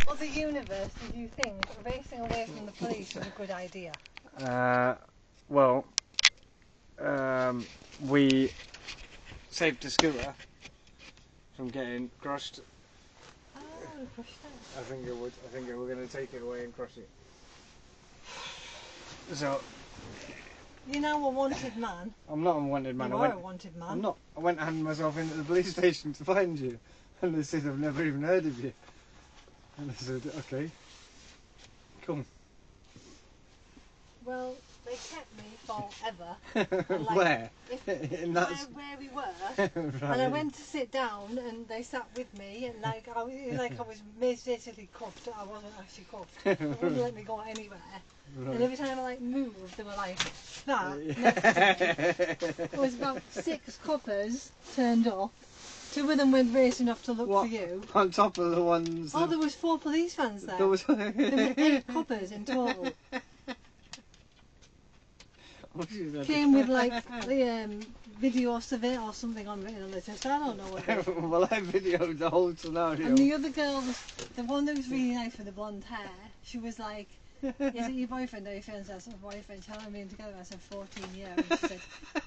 other universe did you think racing away from the police was a good idea? Well, we saved the scooter from getting crushed. Oh, crushed it. I think it would. I think we're going to take it away and crush it. So You're now a wanted man. I'm not a wanted man. You I are went. a wanted man. I'm not. I went and handed myself into the police station to find you, and they said I've never even heard of you. And I said, okay, come. Well, they kept me forever. And, like, Where? In where we were. Right. And I went to sit down, and they sat with me, and I was basically cuffed. I wasn't actually cuffed. They wouldn't let me go anywhere. Right. And every time I moved, they were like that. Next to me. There was about 6 cuppers turned up. 2 of them went racing off to look for you. On top of the ones. Oh, there was 4 police vans there. There was 8 cuppers in total. Oh, Came with like the video survey or something on it. I don't know what it was. Well, I videoed the whole scenario. And the other girl was the one that was really nice with the blonde hair. She was like, is it your boyfriend or your fiance? I said, boyfriend. How long have we been together? I said, 14 years. And she said,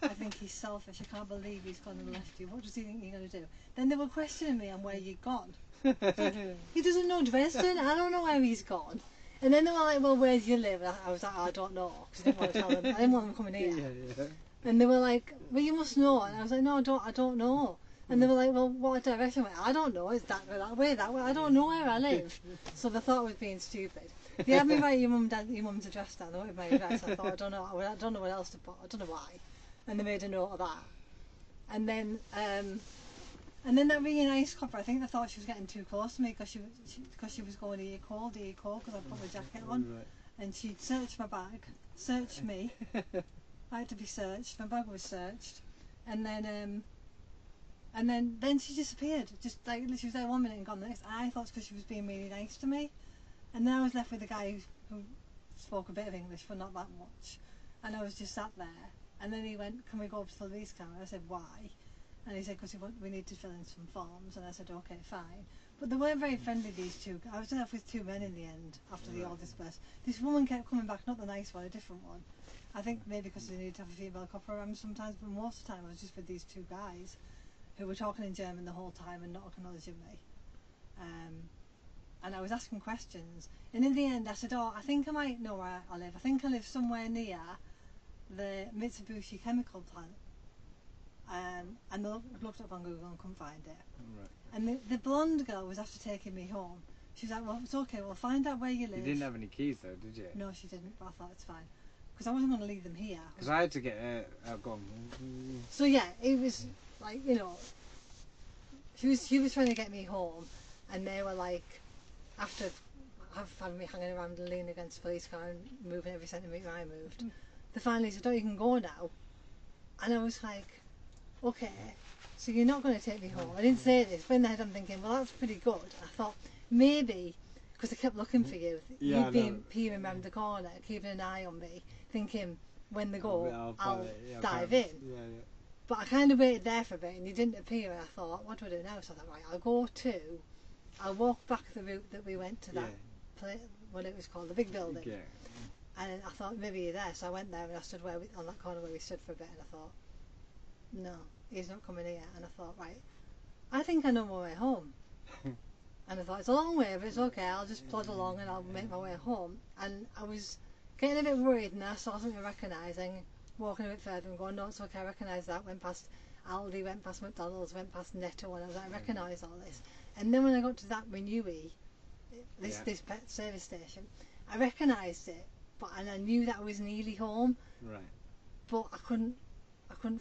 I think he's selfish. I can't believe he's gone and left you. What does he think you're going to do? Then they were questioning me on where you'd gone. He doesn't know Dresden. I don't know where he's gone. And then they were like, well, where do you live? And I was like, I don't know. Because I didn't want to tell them. I didn't want them coming here. Yeah. And they were like, well, you must know. And I was like, no, I don't know. And they were like, well, what direction? I went, I don't know. It's that way, that way. I don't know where I live. So they thought I was being stupid. They had me write your mum's address down. They wanted my address. I thought, I don't know what else to put. I don't know why. And they made a note of that. And then that really nice copper, I think they thought she was getting too close to me because she was going, do you call? Because I put my jacket on. Right. And she'd searched my bag, searched me. I had to be searched. My bag was searched. And then she disappeared. Just like she was there 1 minute and gone the next. I thought it's because she was being really nice to me. And then I was left with a guy who spoke a bit of English, but not that much. And I was just sat there. And then he went, can we go up to the police camera? I said, why? And he said, because we need to fill in some forms. And I said, okay, fine. But they weren't very friendly, these two. I was left with two men in the end after all dispersed. This woman kept coming back, not the nice one, a different one. I think maybe because they needed to have a female copper around sometimes, but most of the time I was just with these two guys who were talking in German the whole time and not acknowledging me. And I was asking questions. And in the end I said, oh, I think I might know where I live. I think I live somewhere near the Mitsubishi chemical plant. And they looked up on Google and couldn't find it. Right. And the blonde girl was after taking me home. She was like, well, it's okay, we'll find out where you live. You didn't have any keys though, did you? No, she didn't, but I thought it's fine. Because I wasn't going to leave them here. Because I had to get gone. So yeah, it was like, you know, she was trying to get me home, and they were like, after having me hanging around and leaning against the police car and moving every centimetre I moved, they finally said, oh, you can go now. And I was like, okay, so you're not going to take me home. I didn't say this, but in the head I'm thinking, well, that's pretty good. I thought, maybe, because I kept looking for you, you've been peering around the corner, keeping an eye on me, thinking, when they go, I'll dive in. Yeah. But I kind of waited there for a bit and you didn't appear, and I thought, what do I do now? So I thought, right, I'll walk back the route that we went to that place, what it was called, the big building. Yeah. And I thought, maybe you're there. So I went there and I stood on that corner where we stood for a bit, and I thought, no, he's not coming here. And I thought, right, I think I know my way home. And I thought, it's a long way, but it's okay, I'll just plod along and I'll make my way home. And I was getting a bit worried, and I saw something recognising, walking a bit further and going, no, it's okay, I recognise that. Went past Aldi, went past McDonald's, went past Netto, and I was like, I recognise all this. And then when I got to that Renewy, this pet service station, I recognised it, and I knew that I was nearly home. Right. But I couldn't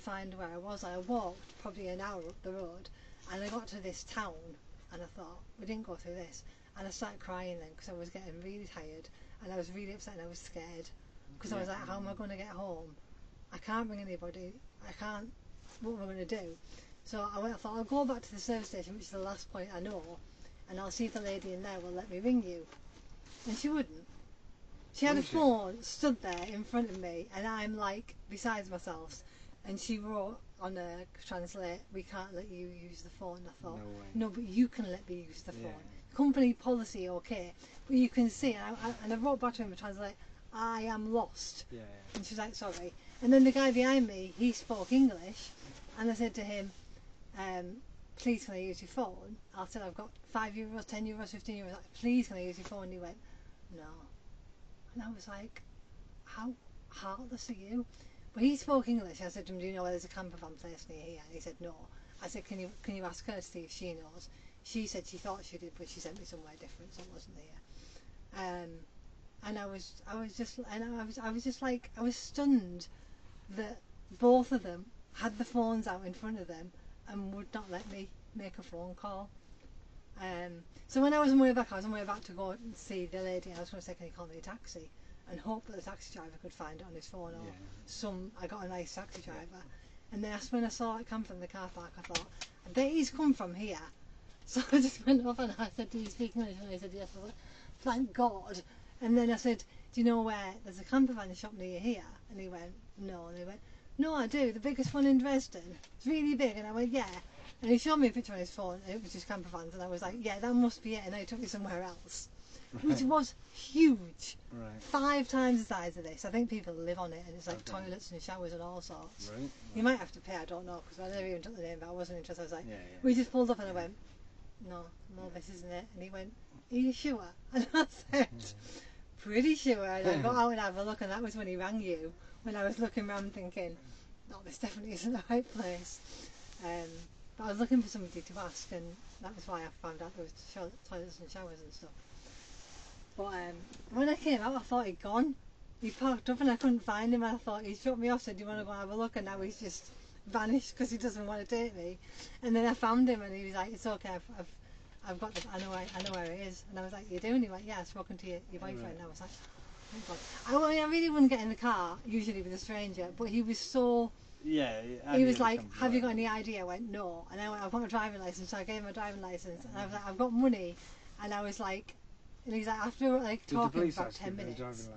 find where I was. I walked probably an hour up the road, and I got to this town, and I thought, we didn't go through this. And I started crying then, because I was getting really tired, and I was really upset, and I was scared, because I was like, how am I going to get home? I can't bring anybody, what am I going to do? So I thought, I'll go back to the service station, which is the last point I know, and I'll see if the lady in there will let me ring you. And she wouldn't. She had a phone stood there in front of me, and I'm like besides myself, and she wrote on a translate, we can't let you use the phone. I thought, no, but you can let me use the phone. Company policy, okay, but you can see, and I wrote back to him and translate, I am lost. And she was like, sorry. And then the guy behind me, he spoke English, and I said to him, please can I use your phone? I said, I've got €5, €10, €15. Please can I use your phone? And he went, no. And I was like, how heartless are you? But he spoke English. I said to him, do you know where there's a camper van place near here? And he said, no. I said, can you ask her to see if she knows? She said she thought she did, but she sent me somewhere different, so it wasn't here. And I was stunned that both of them had the phones out in front of them and would not let me make a phone call. So when I was on my way back to go and see the lady. I was going to say, can you call me a taxi? And hope that the taxi driver could find it on his phone, or I got a nice taxi driver. And then when I saw it come from the car park, I thought, I bet he's come from here. So I just went off and I said, do you speak English? And he said, yes. I thought, thank God. And then I said, do you know where there's a camper van shop near here? And he went, no. And he went, no, I do, the biggest one in Dresden. It's really big. And I went, yeah. And he showed me a picture on his phone, and it was just camper vans, and I was like, yeah, that must be it. And then he took me somewhere else. which was huge. Right. 5 times the size of this. I think people live on it, and it's like toilets and showers and all sorts. Right. You might have to pay, I don't know, because I never even took the name, but I wasn't interested. I was like, Yeah. we just pulled up and I went, no, this isn't it. And he went, are you sure? And I said, pretty sure. And I got out and had a look, and that was when he rang you, when I was looking around thinking, no, this definitely isn't the right place. But I was looking for somebody to ask, and that was why I found out there was toilets and showers and stuff. But when I came out, I thought he'd gone. He parked up and I couldn't find him, and I thought he's dropped me off, said, do you want to go and have a look? And now he's just vanished because he doesn't want to take me. And then I found him, and he was like, it's okay, I've got the, I know where it is. And I was like, you do? And he went, yeah, I've spoken to your boyfriend. And I was like, oh my God. I mean, I really wouldn't get in the car usually with a stranger, but he was so. Yeah. He was like, have you got any idea? I went, no. And I went, I've got my driving license. So I gave him my driving license, and I was like, I've got money. And I was like, and he's like, after like talking for about 10 minutes.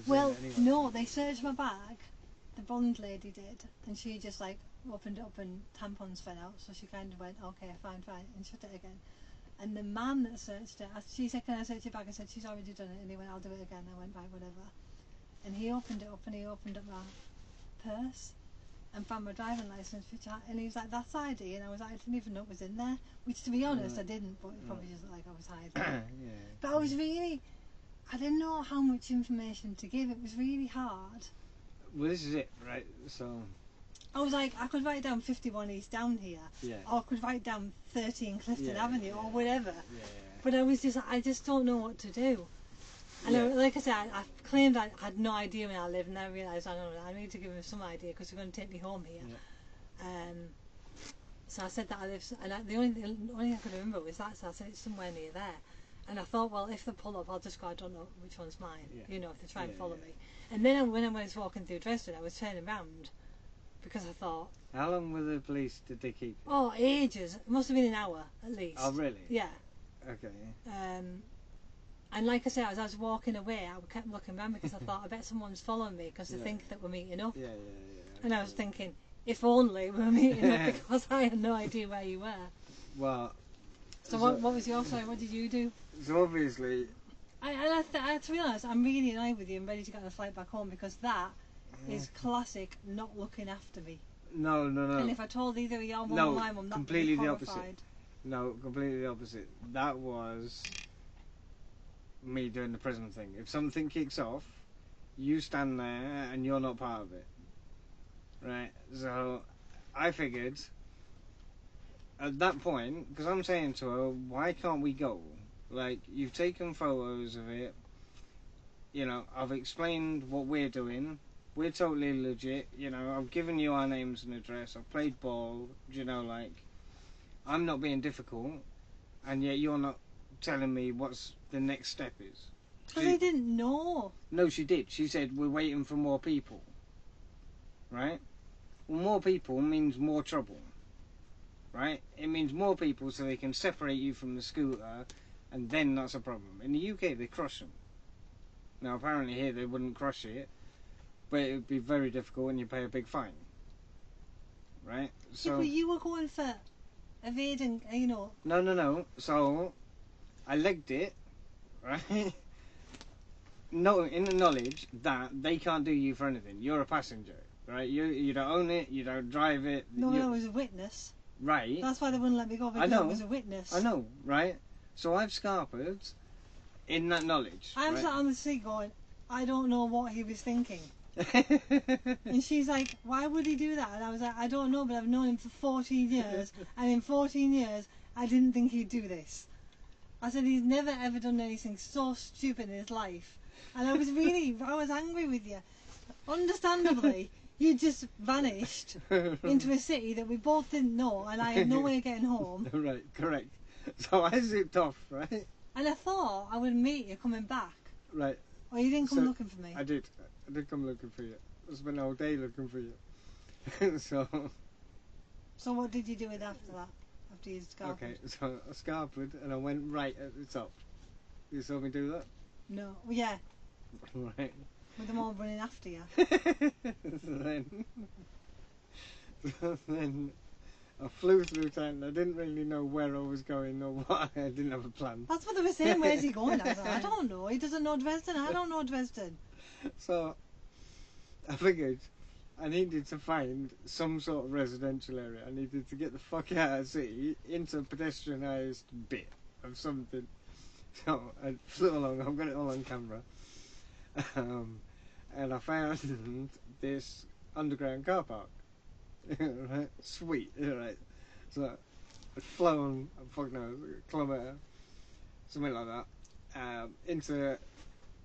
Well, no, they searched my bag. The blonde lady did, and she just like opened it up and tampons fell out. So she kind of went, okay, fine, and shut it again. And the man that searched it, she said, can I search your bag? I said, she's already done it. And he went, I'll do it again. I went, right, whatever. And he opened it up, and he opened up my purse and found my driving license, and he was like, that's ID. And I was like, I didn't even know it was in there, which to be honest I didn't, but it probably just looked like I was hiding. But I was really, I didn't know how much information to give. It was really hard. Well, this is it, right? So I was like, I could write down 51 East down here, or I could write down 13 Clifton Avenue, or whatever. But I just don't know what to do. And like I said, I claimed I had no idea when I lived, and I realised I need to give him some idea because they're going to take me home here. So I said that I live, and the only thing I could remember was that, so I said it's somewhere near there. And I thought, well, if they pull up, I'll just go, I don't know which one's mine, you know, if they try and follow me. And then when I was walking through Dresden, I was turning round because I thought... How long were the police, did they keep you? Oh, ages. It must have been an hour, at least. Oh, really? Yeah. Okay. And like I said, as I was walking away, I kept looking around because I thought, I bet someone's following me because they think that we're meeting up. And I was thinking, if only we were meeting up, because I had no idea where you were. Well... So what was your story? What did you do? So obviously... To be honest, I'm really annoyed with you and ready to get on a flight back home because that is classic not looking after me. No. And if I told either of you or my mum, that would be horrified. The opposite. No, completely the opposite. That was me doing the prison thing. If something kicks off, you stand there and you're not part of it. Right? So I figured at that point, because I'm saying to her, why can't we go? Like, you've taken photos of it, you know, I've explained what we're doing, we're totally legit, you know, I've given you our names and address, I've played ball, you know, like, I'm not being difficult, and yet you're not telling me what's the next step is. Because I didn't know. No, she did. She said, we're waiting for more people. Right? Well, more people means more trouble. Right? It means more people so they can separate you from the scooter, and then that's a problem. In the UK, they crush them. Now, apparently here they wouldn't crush it, but it would be very difficult and you pay a big fine. Right? So, yeah, but you were going for evading, you know. No. So, I legged it, right? No, in the knowledge that they can't do you for anything. You're a passenger, right? You don't own it, you don't drive it. No, I was a witness. Right. That's why they wouldn't let me go, because I was a witness. I know, right? So I've scarpered in that knowledge. I'm sat on the seat going, I don't know what he was thinking. And she's like, why would he do that? And I was like, I don't know, but I've known him for 14 years, and in 14 years, I didn't think he'd do this. I said, he's never ever done anything so stupid in his life. And I was angry with you. Understandably, you just vanished into a city that we both didn't know, and I had no way of getting home. Right, correct. So I zipped off, right? And I thought I would meet you coming back. Right. Or you didn't come looking for me. I did come looking for you. I spent all day looking for you. So what did you do with after that? After you scarpered? Okay, so I scarpered and I went right at the top. You saw me do that? No. Well, yeah. Right. With them all running after you. So then I flew through town. I didn't really know where I was going or what. I didn't have a plan. That's what they were saying. Where's he going? I was like, I don't know. He doesn't know Dresden. I don't know Dresden. So I figured I needed to find some sort of residential area. I needed to get the fuck out of the city into a pedestrianised bit of something. So I flew along. I've got it all on camera. And I found this underground car park. Right? Sweet, right? So I'd flown, fuck no, a kilometre, something like that, into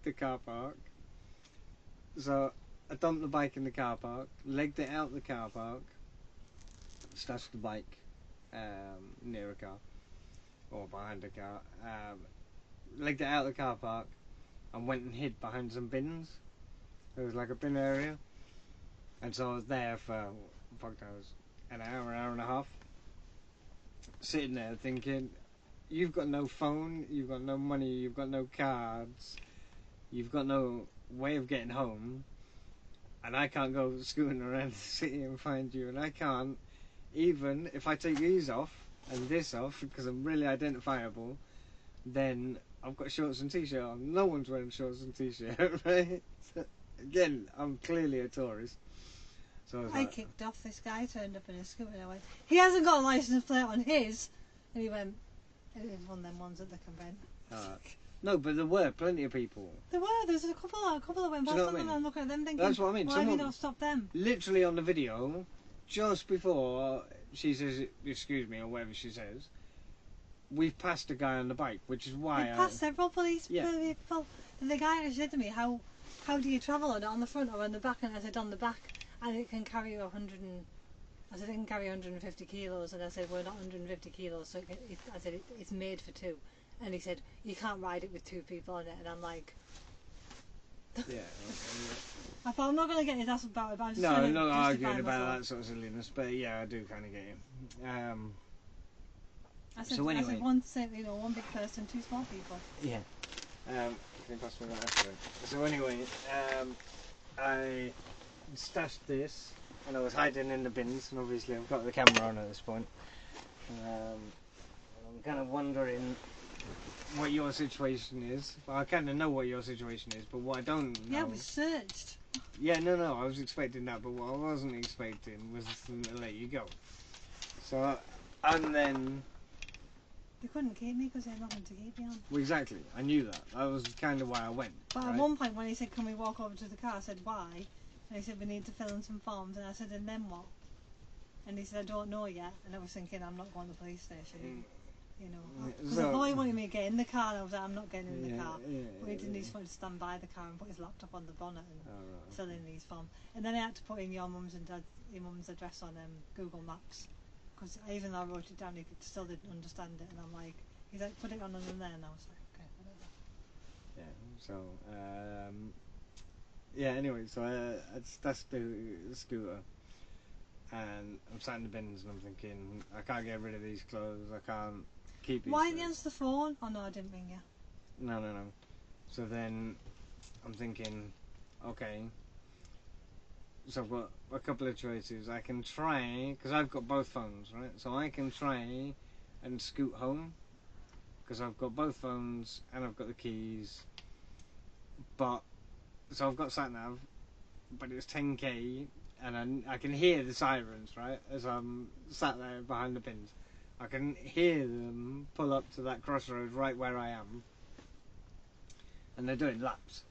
the car park. So I dumped the bike in the car park, legged it out the car park, stashed the bike near a car, or behind a car, legged it out the car park, and went and hid behind some bins. There was like a bin area, and so I was there for, fuck knows, an hour and a half, sitting there thinking, you've got no phone, you've got no money, you've got no cards, you've got no way of getting home, and I can't go scooting around the city and find you, and I can't, even if I take these off and this off, because I'm really identifiable, then I've got shorts and t-shirt on. No one's wearing shorts and t-shirt, right? So, again, I'm clearly a tourist. So I kicked off. This guy turned up in a scooter and I went, he hasn't got a license plate on his. And he went, it was one of them ones at the convent. No, but there were plenty of people. There was a couple that went past them and I'm looking at them thinking, that's what I mean. why have you not stopped them? Literally on the video, just before she says, excuse me, or whatever she says, we've passed a guy on the bike, which is why we passed several police people. And the guy said to me, how do you travel on the front or on the back? And I said, on the back. And it can carry 150 kilos. And I said, we're not 150 kilos. So I said, it's made for two. And he said, you can't ride it with two people on it. And I'm like, yeah. I thought, I'm not going to get his ass about it, but I'm just I'm not arguing about that sort of silliness, but yeah, I do kind of get you. I said, so anyway, one big person, two small people. Yeah. Can you pass me that after? So anyway, I stashed this, and I was hiding in the bins, and obviously I've got the camera on at this point. I'm kind of wondering what your situation is. Well, I kind of know what your situation is, but what I don't know... Yeah, we searched. Yeah, no, I was expecting that, but what I wasn't expecting was to let you go. So, and then... They couldn't keep me because they had nothing to keep me on. Well, exactly, I knew that. That was kind of why I went. But at one point when he said, can we walk over to the car, I said, why? And he said, we need to fill in some forms. And I said, and then what? And he said, I don't know yet. And I was thinking, I'm not going to the police station. You know, because I thought he wanted me to get in the car, and I was like, I'm not getting in the car. But he didn't. He just wanted to stand by the car and put his laptop on the bonnet and fill in these forms. And then I had to put in your mum's address on Google Maps, because even though I wrote it down, he still didn't understand it. And I'm like, he's like, put it on and there, and I was like, okay, whatever. Yeah. So yeah. Anyway, so that's the scooter. And I'm sat in the bins and I'm thinking, I can't get rid of these clothes, I can't keep these. Why didn't you answer the phone? Oh no, I didn't ring you. No. So then I'm thinking, okay, so I've got a couple of choices. I can try, because I've got both phones, right? So I can try and scoot home, because I've got both phones and I've got the keys. But, so I've got sat-nav, but it's 10k. And I can hear the sirens, right, as I'm sat there behind the bins. I can hear them pull up to that crossroads right where I am. And they're doing laps.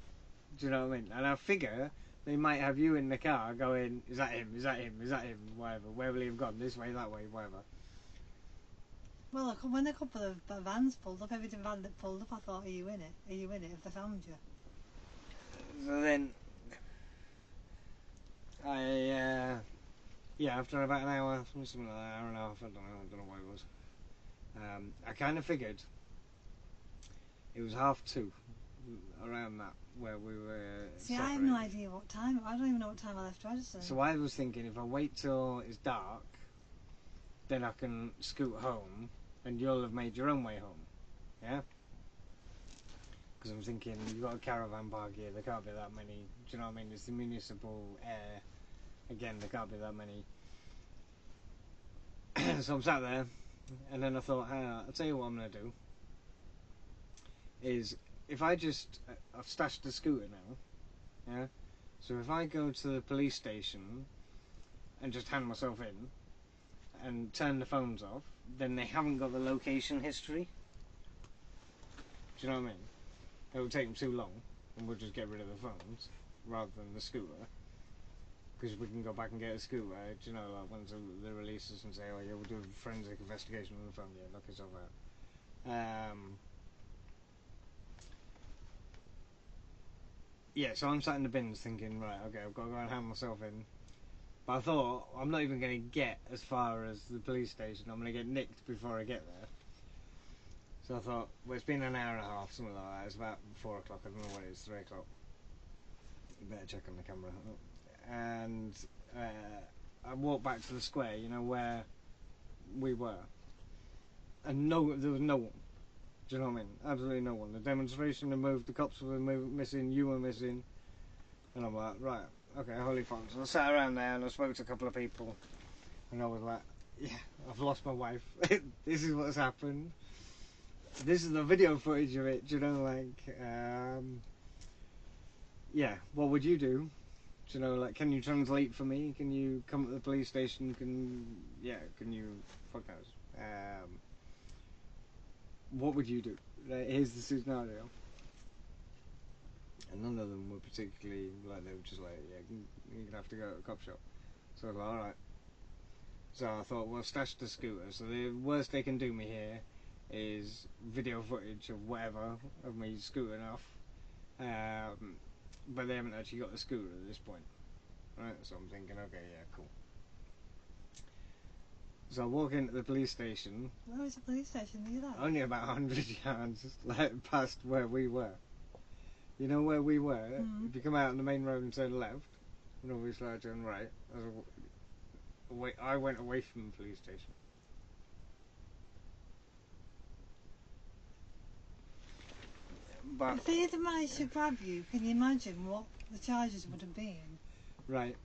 Do you know what I mean? And I figure they might have you in the car going, is that him, is that him, is that him, whatever. Where will he have gone? This way, that way, whatever. Well, when a couple of vans pulled up, every van that pulled up, I thought, are you in it? Are you in it if they found you? So then... after about an hour, something like that, hour and a half, I don't know what it was. I kind of figured it was 2:30, around that, where we were. See, I have no idea what time. I don't even know what time I left Dresden. So I was thinking, if I wait till it's dark, then I can scoot home, and you'll have made your own way home. Yeah. Because I'm thinking, you've got a caravan park here. There can't be that many. Do you know what I mean? It's the municipal air. Again, there can't be that many. So I'm sat there, and then I thought, I'll tell you what I'm going to do. Is if I just, I've stashed the scooter now, yeah? So if I go to the police station and just hand myself in and turn the phones off, then they haven't got the location history. Do you know what I mean? It will take them too long, and we'll just get rid of the phones rather than the scooter. Because we can go back and get a scooter, do you know, like once the releases and say, oh yeah, we'll do a forensic investigation on the phone, yeah, knock yourself out. Yeah, so I'm sat in the bins thinking, right, okay, I've got to go and hand myself in. But I thought, I'm not even going to get as far as the police station, I'm going to get nicked before I get there. So I thought, well, it's been an hour and a half, something like that, it's about 4 o'clock, I don't know what it is, 3 o'clock. You better check on the camera. And I walked back to the square, you know, where we were. And there was no one. Do you know what I mean? Absolutely no one. The demonstration had moved, the cops were missing, you were missing. And I'm like, right, okay, holy fuck. So I sat around there and I spoke to a couple of people. And I was like, yeah, I've lost my wife. This is what's happened. This is the video footage of it, do you know, like, yeah, what would you do? Do you know, like, can you translate for me? Can you come to the police station? Can you, fuck knows. What would you do? Here's the scenario. And none of them were particularly, like, they were just like, yeah, you're gonna have to go to a cop shop. So I was like, alright. So I thought, well, stash the scooter. So the worst they can do me here is video footage of whatever, of me scooting off. But they haven't actually got the scooter at this point. Right, so I'm thinking, okay, yeah, cool. So I walk into the police station. Where was the police station near that? Only about 100 yards like, past where we were. You know where we were? If you come out on the main road and turn left, and obviously I turn right, I went away from the police station. But if they had managed to grab you, can you imagine what the charges would have been? Right.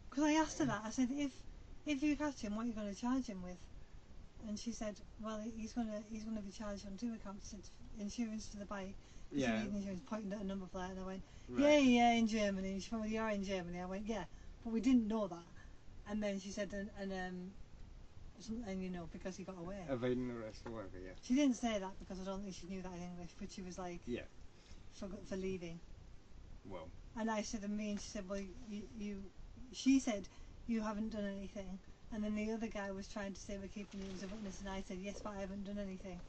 Because I asked her that. I said, if you catch him, what are you going to charge him with? And she said, well, he's going to be charged on 2 accounts. It's insurance for the bike. Yeah. She was pointing at a number plate, and I went, right. yeah, in Germany. And she went, well, you are in Germany. I went, yeah, but we didn't know that. And then she said, and you know, because he got away. Evading arrest or whatever, yeah. She didn't say that because I don't think she knew that in English, but she was like, yeah, for leaving. Well. And I said, and she said, well, she said, you haven't done anything. And then the other guy was trying to say, we're keeping you as a witness, and I said, yes, but I haven't done anything.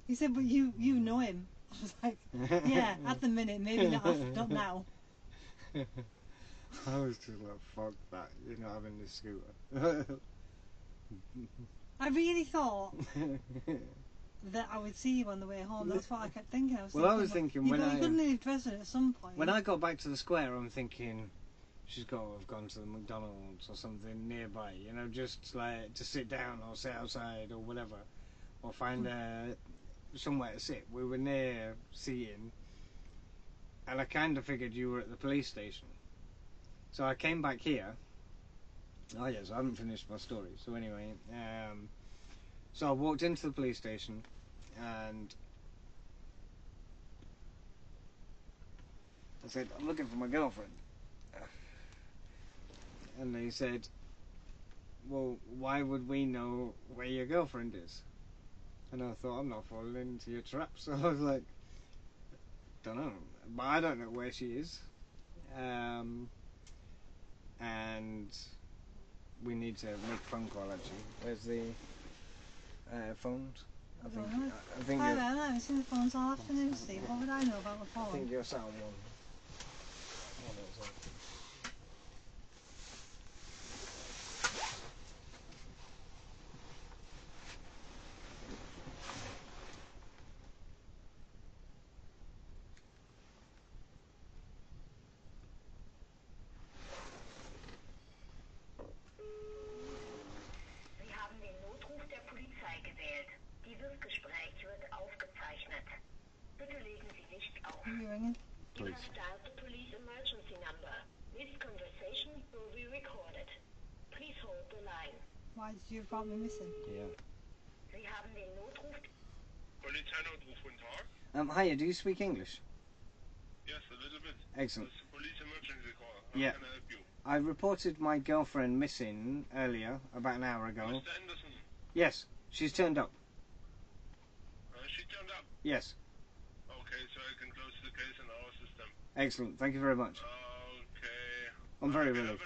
He said, but you know him. I was like, yeah, at the minute, maybe not now. I was just like, fuck that, you're not having this scooter. I really thought that I would see you on the way home. That's what I kept thinking. I was thinking when you couldn't leave Dresden at some point. When I got back to the square, I'm thinking she's got to have gone to the McDonald's or something nearby, you know, just like to sit down or sit outside or whatever, or find somewhere to sit. We were near seating, and I kind of figured you were at the police station. So I came back here. Oh yes, I haven't finished my story. So anyway, so I walked into the police station, and I said, I'm looking for my girlfriend. And they said, well, why would we know where your girlfriend is? And I thought, I'm not falling into your trap. So I was like, don't know, but I don't know where she is. And we need to make a phone call actually. Where's the phones? I think I haven't seen the phones all afternoon, Steve. What would I know about the phone? I think you're sat on one. Who are you ringing? Please. Dialed the police emergency number. This conversation will be recorded. Please Why did you got me missing? Yeah. Polizeinotruf, guten Tag. Hiya, do you speak English? Yes, a little bit. Excellent. It's a police emergency call. How Yeah. can I help you? I reported my girlfriend missing earlier, about an hour ago. Mr. Anderson, Yes, she's turned up. she turned up. Yes. Okay, so I can close the case in our system. Excellent, thank you very much. Okay. I'm very Okay, relieved.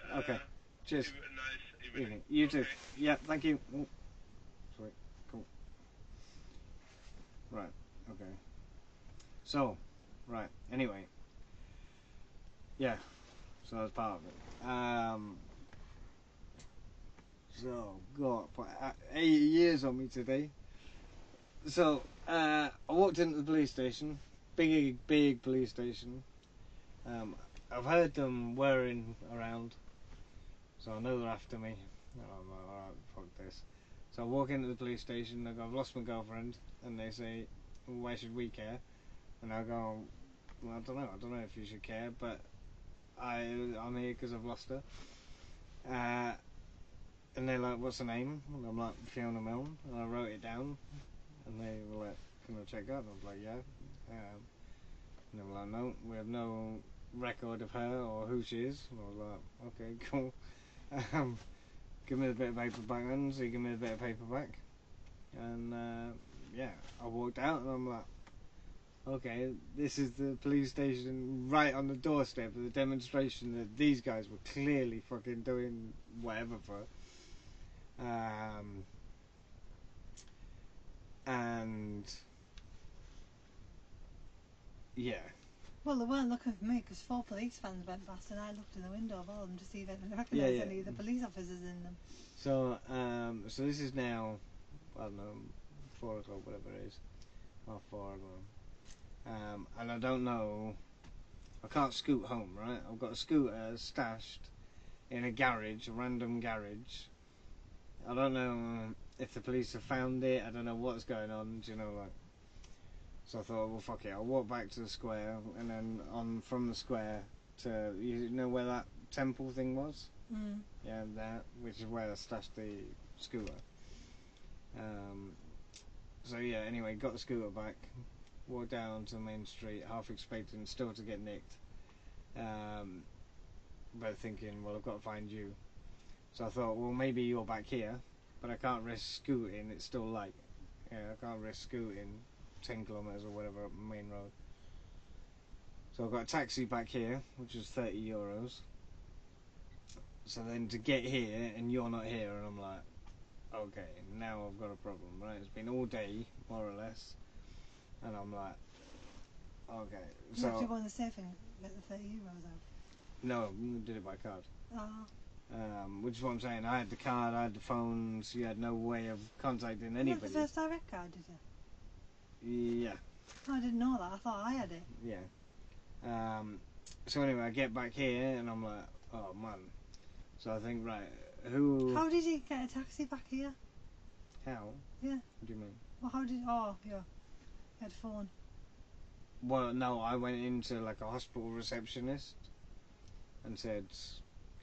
have a Okay, cheers. nice evening. You too. Okay. Yeah, thank you. Oh. Sweet, cool. Right, okay. So, right, anyway. Yeah, so that's part of it. So, God, 8 years on me today. So, I walked into the police station, big police station. I've heard them whirring around, so I know they're after me. I'm like, alright, fuck this. So I walk into the police station, I go, I've lost my girlfriend, and they say, why should we care? And I go, well, I don't know if you should care, but I'm here because I've lost her. And they're like, what's her name? And I'm like, Fiona Milne, and I wrote it down, and they were like, can I check that? And I was like, yeah. And they were like, no, we have no record of her or who she is. And I was like, okay, cool. Give me the bit of paper back then, so you give me the bit of paper back. And yeah, I walked out and I'm like, okay, this is the police station right on the doorstep of the demonstration that these guys were clearly fucking doing whatever for. And yeah. Well, they weren't looking for me because 4 police vans went past and I looked in the window of all of them to see if they recognised any of the police officers in them. So, so this is now, I don't know, 4 o'clock, whatever it is. Half 4, I don't know. And I don't know, I can't scoot home, right? I've got a scooter stashed in a garage, a random garage. I don't know if the police have found it, I don't know what's going on, do you know, like. So I thought, well, fuck it, I'll walk back to the square, and then on from the square to, you know where that temple thing was? Mm. Yeah, that, which is where I stashed the scooter. So yeah, anyway, got the scooter back, walked down to the main street, half expecting still to get nicked. But thinking, well, I've got to find you. So I thought, well, maybe you're back here, but I can't risk scooting, it's still light. Yeah, I can't risk scooting 10 kilometres or whatever up the main road. So I've got a taxi back here, which is €30. So then to get here, and you're not here, and I'm like, okay, now I've got a problem, right? It's been all day, more or less, and I'm like, okay. You have to So go on the safe and get the €30 out. no, I did it by card. Oh. Which is what I'm saying. I had the card, I had the phones. You had no way of contacting You anybody. had the First Direct card, did you? Yeah, Oh, I didn't know that. I thought I had it. yeah. So anyway, I get back here and I'm like, oh man. So I think, right, who? How did you get a taxi back here? How? Yeah. What do you mean? Well, how did? Oh, yeah. You had a phone. Well, no, I went into like a hospital receptionist and said,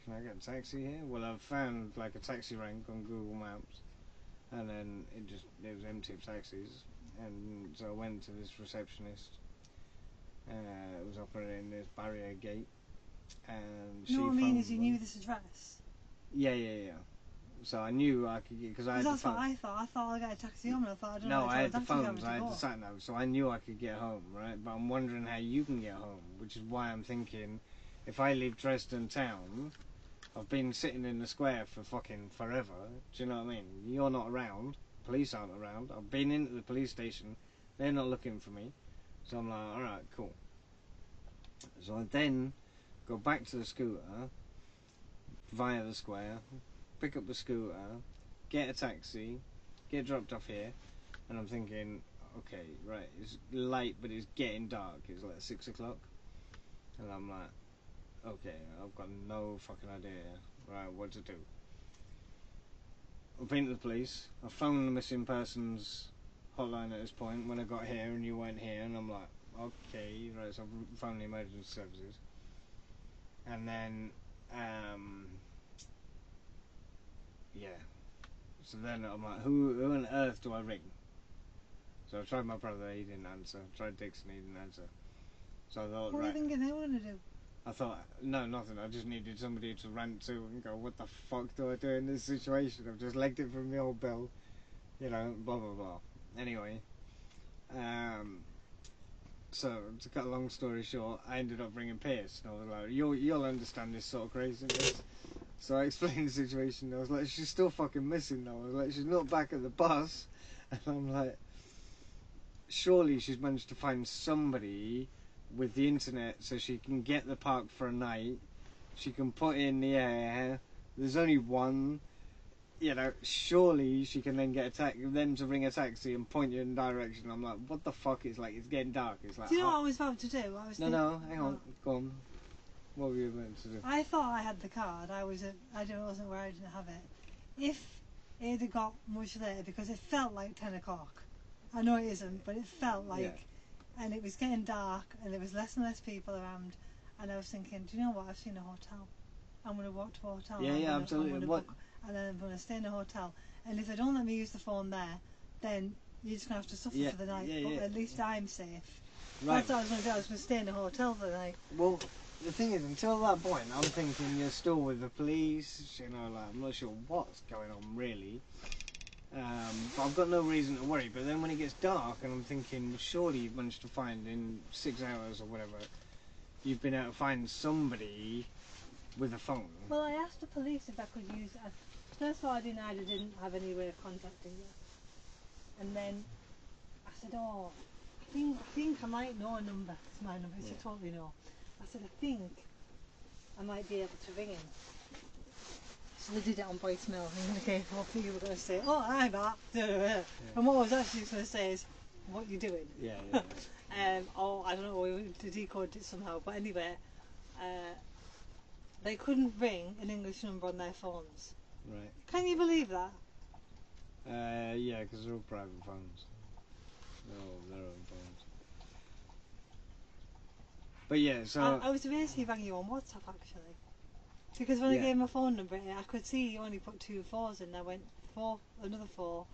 can I get a taxi here? Well, I found like a taxi rank on Google Maps, and then it was empty of taxis, and so I went to this receptionist. It was operating this barrier gate, and she No, what I mean phoned is you them. knew this address. Yeah. So I knew I could get, because I had the That's what phone. I thought. I thought I got a taxi home and I thought I don't No, know. I had the taxi driver phones, to I had go. the sat nav, so I knew I could get home, right? But I'm wondering how you can get home, which is why I'm thinking, if I leave Dresden town, I've been sitting in the square for fucking forever, do you know what I mean? You're not around, police aren't around, I've been into the police station, they're not looking for me, so I'm like, alright, cool. So I then go back to the scooter, via the square, pick up the scooter, get a taxi, get dropped off here, and I'm thinking, okay, right, it's late, but it's getting dark, it's like 6 o'clock, and I'm like, okay, I've got no fucking idea, right, what to do. I've been to the police, I've phoned the missing persons hotline at this point when I got here and you weren't here, and I'm like, okay, right, so I've phoned the emergency services. And then, yeah. So then I'm like, who on earth do I ring? So I tried my brother, he didn't answer. Tried Dixon, he didn't answer. So I thought, What right. are you thinking they were going to do? I thought, no, nothing. I just needed somebody to rant to and go, what the fuck do I do in this situation? I've just legged it from the old bill, you know, blah, blah, blah. Anyway, so to cut a long story short, I ended up ringing Pierce. And I was like, you'll understand this sort of craziness. So I explained the situation. I was like, she's still fucking missing though. I was like, she's not back at the bus. And I'm like, surely she's managed to find somebody with the internet so she can get the park for a night. She can put it in the air. There's only one. You know, surely she can then get them to ring a taxi and point you in the direction. I'm like, what the fuck? It's like, it's getting dark. It's like, Do you know what I was about to do? No, hang on. Go on. What were you about to do? I thought I had the card. I wasn't where I didn't have it. If it had got much later, because it felt like 10 o'clock. I know it isn't, but it felt like, Yeah. and it was getting dark, and there was less and less people around, and I was thinking, do you know what? I've seen a hotel. I'm going to walk to a hotel. Yeah, absolutely. I'm gonna book, and then I'm going to stay in a hotel. And if they don't let me use the phone there, then you're just going to have to suffer for the night. But at least I'm safe. Right. That's what I was going to do. I was going to stay in a hotel for the night. Well, the thing is, until that point, I'm thinking you're still with the police. You know, like, I'm not sure what's going on really. But I've got no reason to worry. But then when it gets dark, and I'm thinking, surely you've managed to find in 6 hours or whatever, you've been able to find somebody with a phone. Well, I asked the police if I could use it. First of all, I denied I didn't have any way of contacting you. And then I said, oh, I think I might know a number. It's my number. She totally know. I said, I think I might be able to ring him. So they did it on voicemail. And okay, hopefully you were going to say, oh, hi, Matt. And what I was actually going to say is, what you doing? Yeah. Or I don't know, we decoded it somehow. But anyway, they couldn't ring an English number on their phones. Right. Can you believe that? Yeah, because they're all private phones. They're all their own phones. But yeah, so... I was amazed he rang you on WhatsApp, actually. Because when I gave him a phone number, I could see he only put 2 4s in. I went, another 4,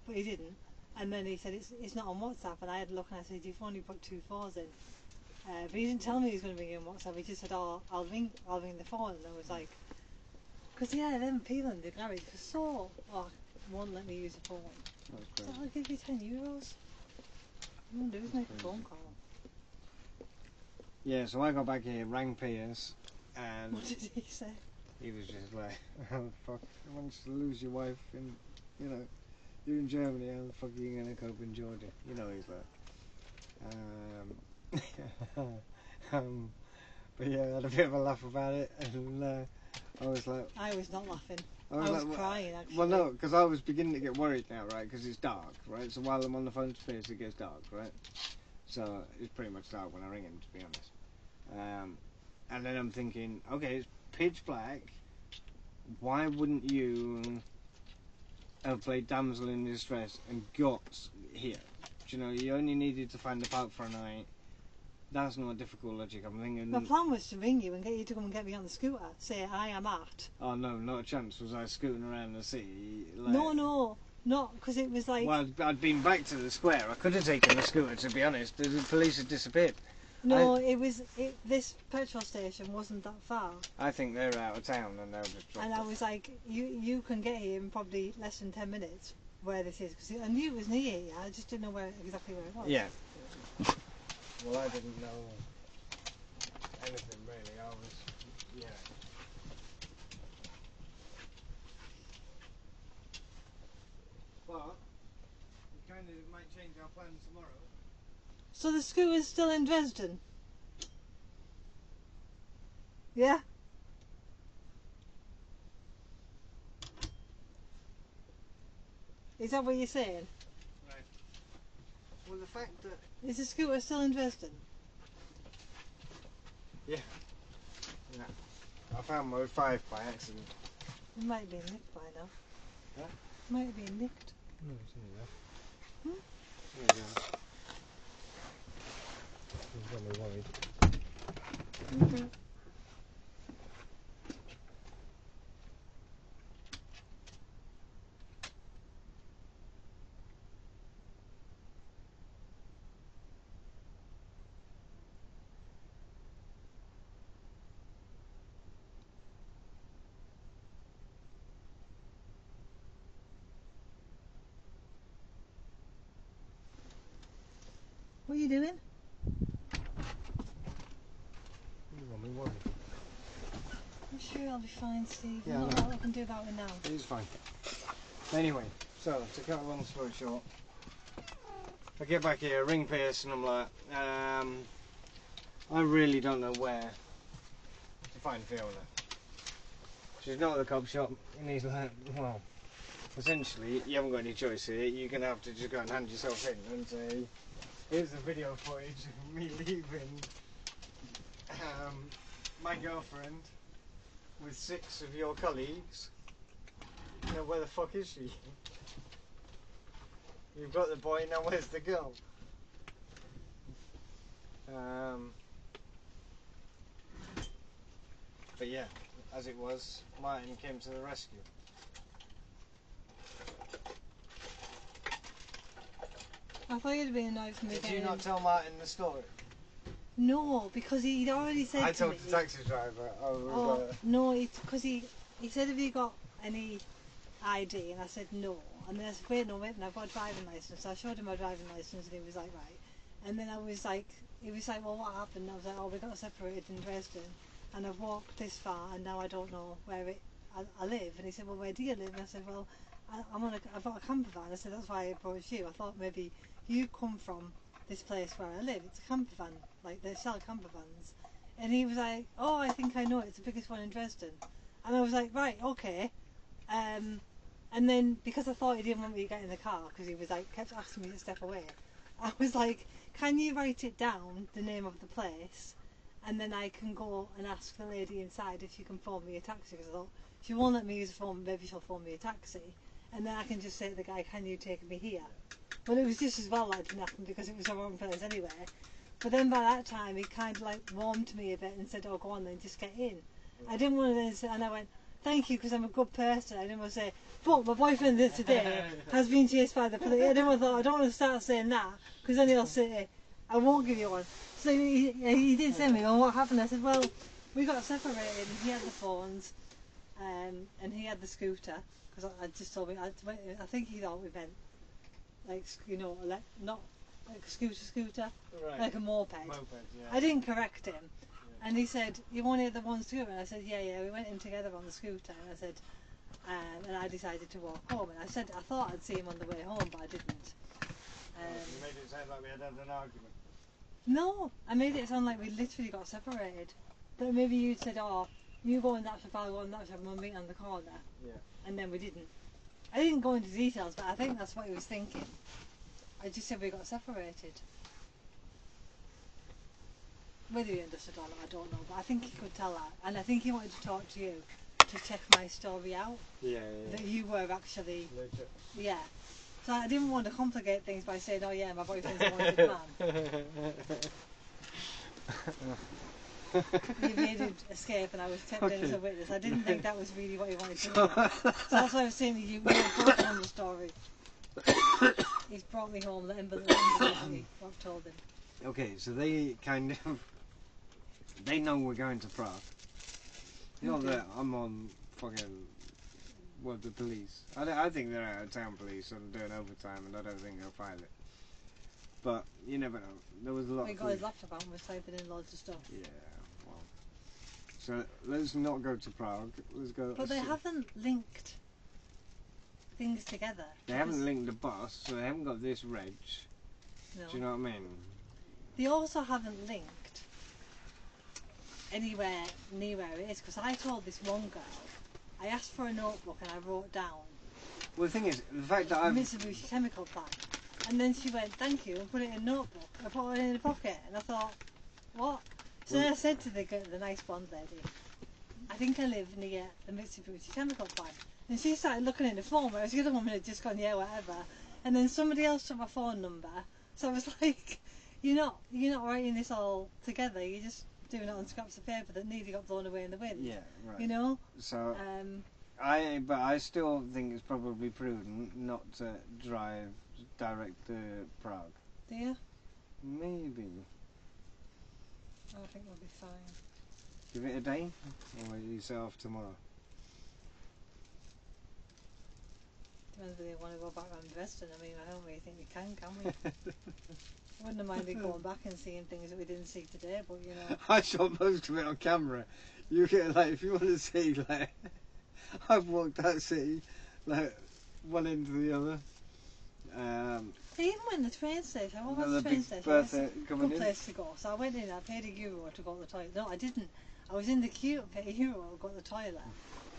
but he didn't. And then he said, it's not on WhatsApp. And I had a look and I said, you've only put 2 4s in. But he didn't tell me he was going to ring you on WhatsApp. He just said, oh, I'll ring the phone. And I was like... Because them people in the garage won't let me use a phone. So I'll give you €10. All I'm going to do is make a phone call. Yeah, so I got back here, rang Pierce, and... What did he say? He was just like, oh fuck, once you lose your wife and, you know, you're in Germany, how the fuck are you going to cope in Georgia? You know he's like. But yeah, I had a bit of a laugh about it, and I was like... I was not laughing. I was crying, actually. Well, no, because I was beginning to get worried now, right, because it's dark, right? So while I'm on the phone to Pierce, it gets dark, right? So it's pretty much dark when I ring him, to be honest. And then I'm thinking, okay, it's pitch black. Why wouldn't you have played damsel in distress and got here? Do you know, you only needed to find the park for a night. That's not difficult logic. I'm thinking... My plan was to ring you and get you to come and get me on the scooter. Say, I am at. Oh, no, not a chance. Was I scooting around the city? Like... No, not because it was like... Well, I'd been back to the square. I could have taken the scooter, to be honest. The police had disappeared. No, this petrol station wasn't that far. I think they're out of town and they'll just drop And I was like, you can get here in probably less than 10 minutes where this is. Because I knew it was near here, I just didn't know exactly where it was. Yeah. Well, I didn't know anything really. I was, yeah. But we kind of might change our plans tomorrow. So the scooter's still in Dresden? Yeah? Is that what you're saying? Right. Well, the fact that... Is the scooter still in Dresden? Yeah. Yeah. I found mode 5 by accident. It might be nicked by now. Huh? Might be nicked. No, it's in there. Hmm? There you go. I've got me worried. What are you doing? I'm sure I'll be fine, Steve. Yeah, Not I know. what I can do about it now. It is fine. Anyway, so to cut a long story short, I get back here, ring Pierce, and I'm like, I really don't know where to find Fiona. She's not at the cob shop, and he's like, well, essentially, you haven't got any choice here. You're going to have to just go and hand yourself in and say, here's the video footage of me leaving my girlfriend with 6 of your colleagues. You know, where the fuck is she? You've got the boy, now where's the girl? But yeah, as it was, Martin came to the rescue. I thought you'd be annoyed for me Did getting you not in. tell Martin the story? No, because he'd already said I to told me. the taxi driver. Oh, no, because he said, have you got any ID? And I said no. And then I said, wait, I've got a driving licence. So I showed him my driving licence, and he was like, right. And then he was like, well, what happened? And I was like, oh, we got separated in Dresden, and I've walked this far, and now I don't know where I live. And he said, well, where do you live? And I said, well, I've got a camper van. I said, that's why I approached you. I thought maybe you come from this place where I live. It's a camper van, like they sell camper vans. And he was like, oh, I think I know it. It's the biggest one in Dresden. And I was like, right, okay. And then, because I thought he didn't want me to get in the car, because he was like, kept asking me to step away, I was like, can you write it down, the name of the place, and then I can go and ask the lady inside if she can phone me a taxi, because I thought, she won't let me use the phone, maybe she'll phone me a taxi, and then I can just say to the guy, can you take me here? But it was just as well that didn't happen, because it was the wrong place anyway. But then by that time, he kind of like warmed to me a bit and said, oh, go on then, just get in. I didn't want to then say, and I went, thank you, because I'm a good person. I didn't want to say, but my boyfriend today has been chased by the police. I don't want to start saying that, because then he'll say, I won't give you one. So he did say to me, well, what happened? I said, well, we got separated, and he had the phones, and he had the scooter, because I just told me, I think he thought we meant, like, you know, like, not like a scooter, Right. like a moped. Yeah. I didn't correct him. And he said, you wanted the one scooter? And I said, yeah, we went in together on the scooter. And I said, and I decided to walk home. And I said, I thought I'd see him on the way home, but I didn't. You made it sound like we had an argument. No, I made it sound like we literally got separated. But maybe you'd said, oh, you go in that shop, I'll go in that shop, and we'll meet on the corner. Yeah. And then we didn't. I didn't go into details, but I think that's what he was thinking. I just said we got separated. Whether he understood or not, I don't know, but I think he could tell that. And I think he wanted to talk to you to check my story out. Yeah. That you were actually... Legit. Yeah. So I didn't want to complicate things by saying, oh yeah, my boyfriend's a wanted man. You made him escape and I was kept in as a witness. I didn't think that was really what he wanted to do. So that's why I was saying that you brought home the story. He's brought me home, let him believe me what I've told him. Okay, so they kind of... They know we're going to Prague. Not that I'm on fucking... Well, the police. I think they're out of town police and doing overtime, and I don't think they'll file it. But you never know. There was a lot. We got his laptop out and we're typing in loads of stuff. Yeah. Well. So let's not go to Prague. Let's go. But they haven't linked things together. They haven't linked the bus, so they haven't got this reg. No. Do you know what I mean? They also haven't linked anywhere near where it is, because I told this one girl, I asked for a notebook and I wrote down. Well, the thing is, the fact that I've... Mitsubishi chemical plant. And then she went, thank you, and put it in a notebook. I put it in a pocket, and I thought, what? So then I said to the nice blonde lady, I think I live near the Mitsubishi chemical plant. And she started looking in the phone, whereas the other woman had just gone, yeah, whatever. And then somebody else took my phone number. So I was like, you're not writing this all together, you're just doing it on scraps of paper that nearly got blown away in the wind. Yeah, right. You know? So, but I still think it's probably prudent not to drive direct to Prague. Do you? Maybe. I think we'll be fine. Give it a day, or you set off tomorrow? Depends whether you want to go back on Dresden. I mean, I don't really think we can we? Wouldn't have minded going back and seeing things that we didn't see today, but you know. I shot most of it on camera. You get like, if you want to see, like, I've walked that city, like, one end to the other. Even when the train station, I went Another to the train big station. birthday It's a coming good in. place to go. So I went in, I paid €1 to go to the toilet. No, I didn't. I was in the queue to pay €1 to go to the toilet.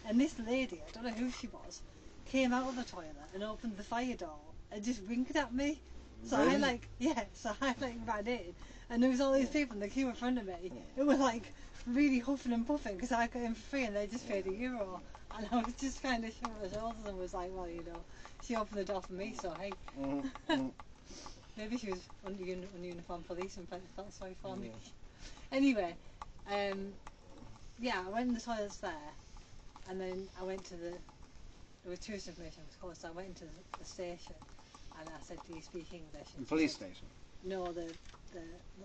And this lady, I don't know who she was, came out of the toilet and opened the fire door and just winked at me. So Really? I ran in, and there was all these people in the queue in front of me who were like really huffing and puffing because I got in for free and they just paid €1. And I was just kind of shrugging my shoulders and was like, well, you know, she opened the door for me, so hey. Maybe she was on uniform police and felt sorry for me. Anyway, yeah, I went in the toilets there, and then I went to there was tourist information, of course, so I went into the station, and I said, do you speak English? The police station? No, not the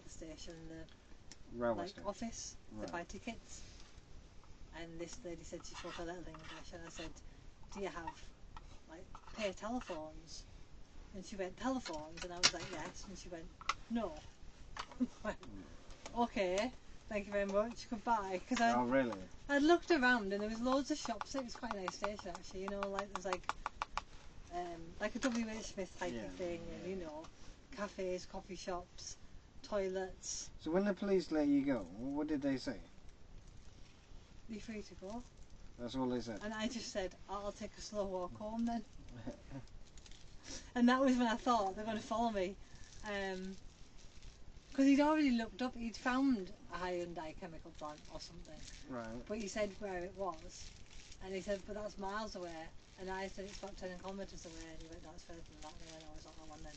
station, the Railway like station. office to Right. buy tickets. And this lady said she spoke a little English, and I said, do you have like pay telephones? And she went, telephones? And I was like, yes. And she went, no. Okay, thank you very much, goodbye. Because Oh, really? I'd looked around and there was loads of shops. It was quite a nice station actually, you know, like there was like a W.H. Smith type of thing, and you know, cafes, coffee shops, toilets. So when the police let you go, what did they say? Be free to go. That's all they said? And I just said, I'll take a slow walk home then. And that was when I thought they're going to follow me. Because he'd already looked up, he'd found a Hyundai chemical plant or something. Right. But he said where it was. And he said, but that's miles away. And I said, it's about 10 kilometres away. And he went, that's further than that. And I went, oh, it's not that one then.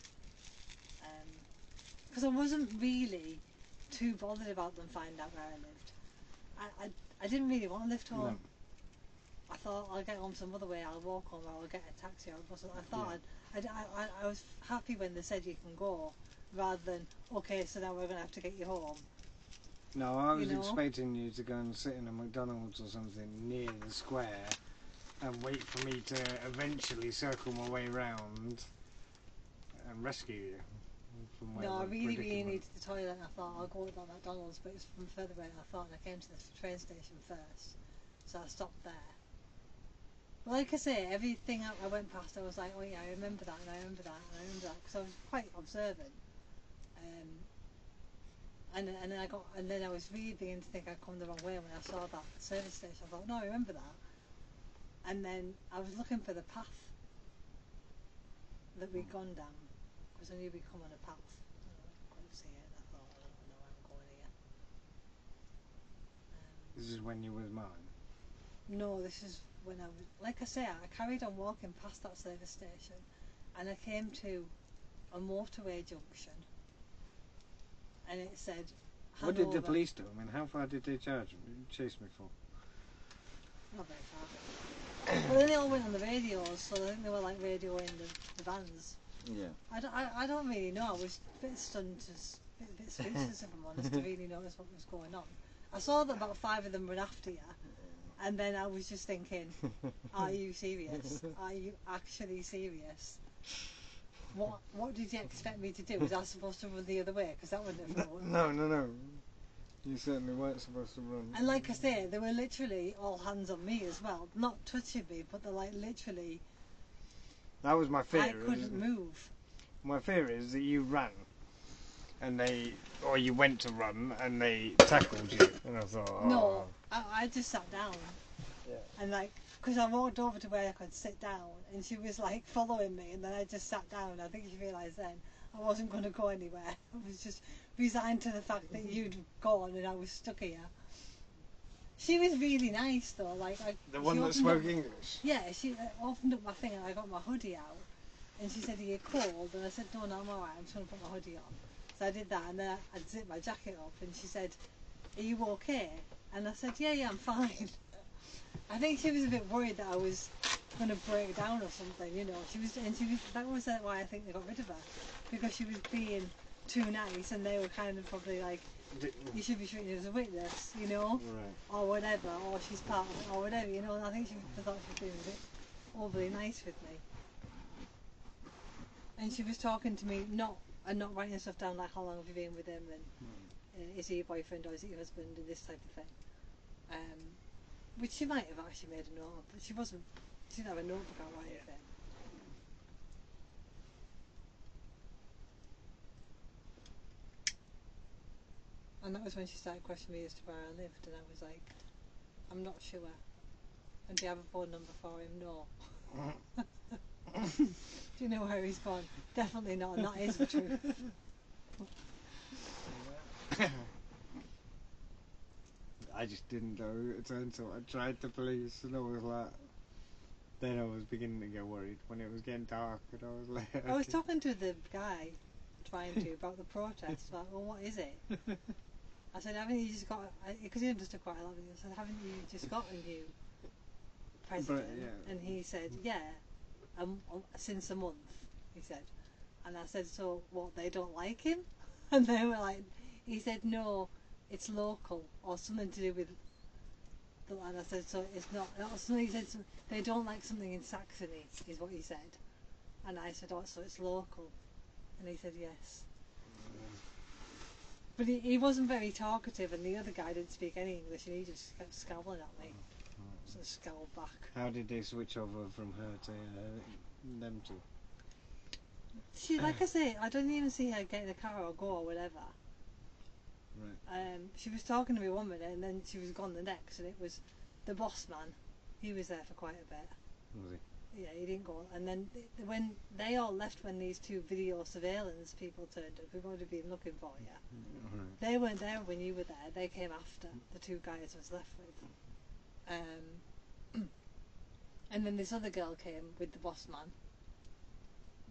Because I wasn't really too bothered about them finding out where I lived. I didn't really want to live home. No. I thought I'll get home some other way, I'll walk home or I'll get a taxi or a bus. I thought I was happy when they said you can go, rather than, okay, so now we're going to have to get you home. No, I was You know? expecting you to go and sit in a McDonald's or something near the square and wait for me to eventually circle my way round and rescue you from No, I whatever really predicament. needed the toilet and I thought I'll go to that McDonald's, but it's from further away than I thought, and I came to the train station first, so I stopped there. Like I say, everything I went past, I was like, oh yeah, I remember that, and I remember that, and I remember that, because I was quite observant. And then I was really beginning to think I'd come the wrong way when I saw that service station. I thought, no, I remember that. And then I was looking for the path that we'd gone down, because I knew we'd come on a path. I couldn't see it. I thought, I don't know where I'm going here. This is when you were mine. No, this is when I was, like I say, I carried on walking past that service station, and I came to a motorway junction, and it said Hanover. What did the police do? I mean, how far did they chase me for? Not very far. But then they all went on the radios, so I think they were like radioing the vans. Yeah. I don't really know. I was a bit stunned, a bit speechless if I'm honest, to really notice what was going on. I saw that about 5 of them were after you, and then I was just thinking, are you serious? Are you actually serious? What did you expect me to do? Was I supposed to run the other way? Because that wouldn't have worked. No. You certainly weren't supposed to run. And like I say, they were literally all hands on me as well. Not touching me, but they're like literally... That was my fear. I couldn't move. My fear is that you ran, and or you went to run, and they tackled you. And I thought, oh. No, I just sat down. Yeah. And like, because I walked over to where I could sit down, and she was like following me, and then I just sat down. I think she realised then I wasn't going to go anywhere. I was just resigned to the fact that you'd gone and I was stuck here. She was really nice though. Like the one that spoke English? Yeah, she opened up my thing and I got my hoodie out. And she said, are you cold? And I said, no, I'm alright, I'm just going to put my hoodie on. So I did that, and then I zipped my jacket up, and she said, are you okay? And I said, yeah, I'm fine. I think she was a bit worried that I was going to break down or something, you know. That was why I think they got rid of her, because she was being too nice, and they were kind of probably like, you should be treated as a witness, you know, right. or whatever, or she's part of it, or whatever, you know. And I think she thought she was being a bit overly nice with me. And she was talking to me not and not writing stuff down like how long have you been with him and is he your boyfriend or is he your husband and this type of thing. Which she might have actually made a note of, but she didn't have a notebook out or anything. And that was when she started questioning me as to where I lived, and I was like, I'm not sure. And do you have a phone number for him? No. Do you know where he's gone? Definitely not, and that is the truth. I just didn't know it until I tried the police, and I was like, then I was beginning to get worried when it was getting dark, and I was like, okay. I was talking to the guy, about the protest, like, well, what is it? I said, haven't you just got, because he understood quite a lot of it, I said, haven't you just got a new president? But, yeah. And he said, yeah, since a month, he said. And I said, so what, they don't like him? And they were like, he said, no, it's local, or something to do with, and I said, so it's not, he said, so they don't like something in Saxony, is what he said. And I said, oh, so it's local. And he said, yes. But he wasn't very talkative, and the other guy didn't speak any English, and he just kept scowling at me. So I scowled back. How did they switch over from her to them two? She, like I say, I didn't even see her get in the car or go or whatever. Right. She was talking to me one minute, and then she was gone the next, and it was the boss man. He was there for quite a bit. Was he? Yeah, he didn't go. And then when they all left, when these two video surveillance people turned up, we've already been looking for you. Right. They weren't there when you were there. They came after the two guys I was left with. And then this other girl came with the boss man,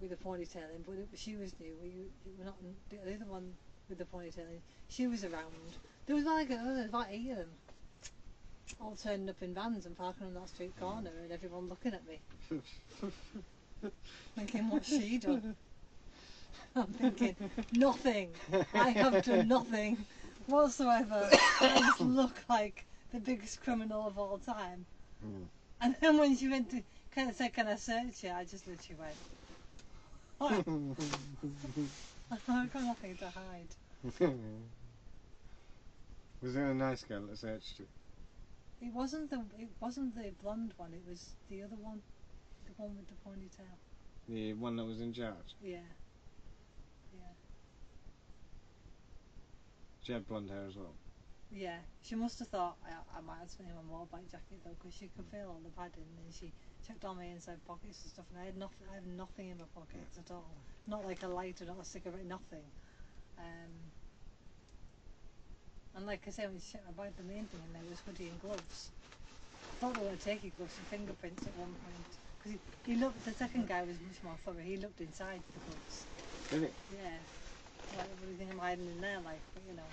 with the ponytail in, but she was new. We were not the other one with the ponytail in. She was around. There was about 8 of them, all turning up in vans and parking on that street corner, and everyone looking at me, thinking, what's she done? I'm thinking, nothing. I have done nothing whatsoever. I just look like the biggest criminal of all time. And then when she went to kind of say, can I search you? I just literally went, I've got nothing to hide. Was it a nice girl that searched you? It wasn't the blonde one. It was the other one, the one with the ponytail. The one that was in charge? Yeah. Yeah. She had blonde hair as well? Yeah. She must have thought I might have spent in my motorbike jacket though, because she could feel all the padding, and she checked all my inside pockets and stuff, and I have nothing in my pockets at all. Not like a lighter, not a cigarette, nothing. And like I said, when she checked about the main thing, and there was hoodie and gloves. I thought they were going to take your gloves and fingerprints at one point. Because he looked, the second guy was much more thorough. He looked inside the gloves. Did it? Yeah. Like, what do you think I'm hiding in there, like, but you know.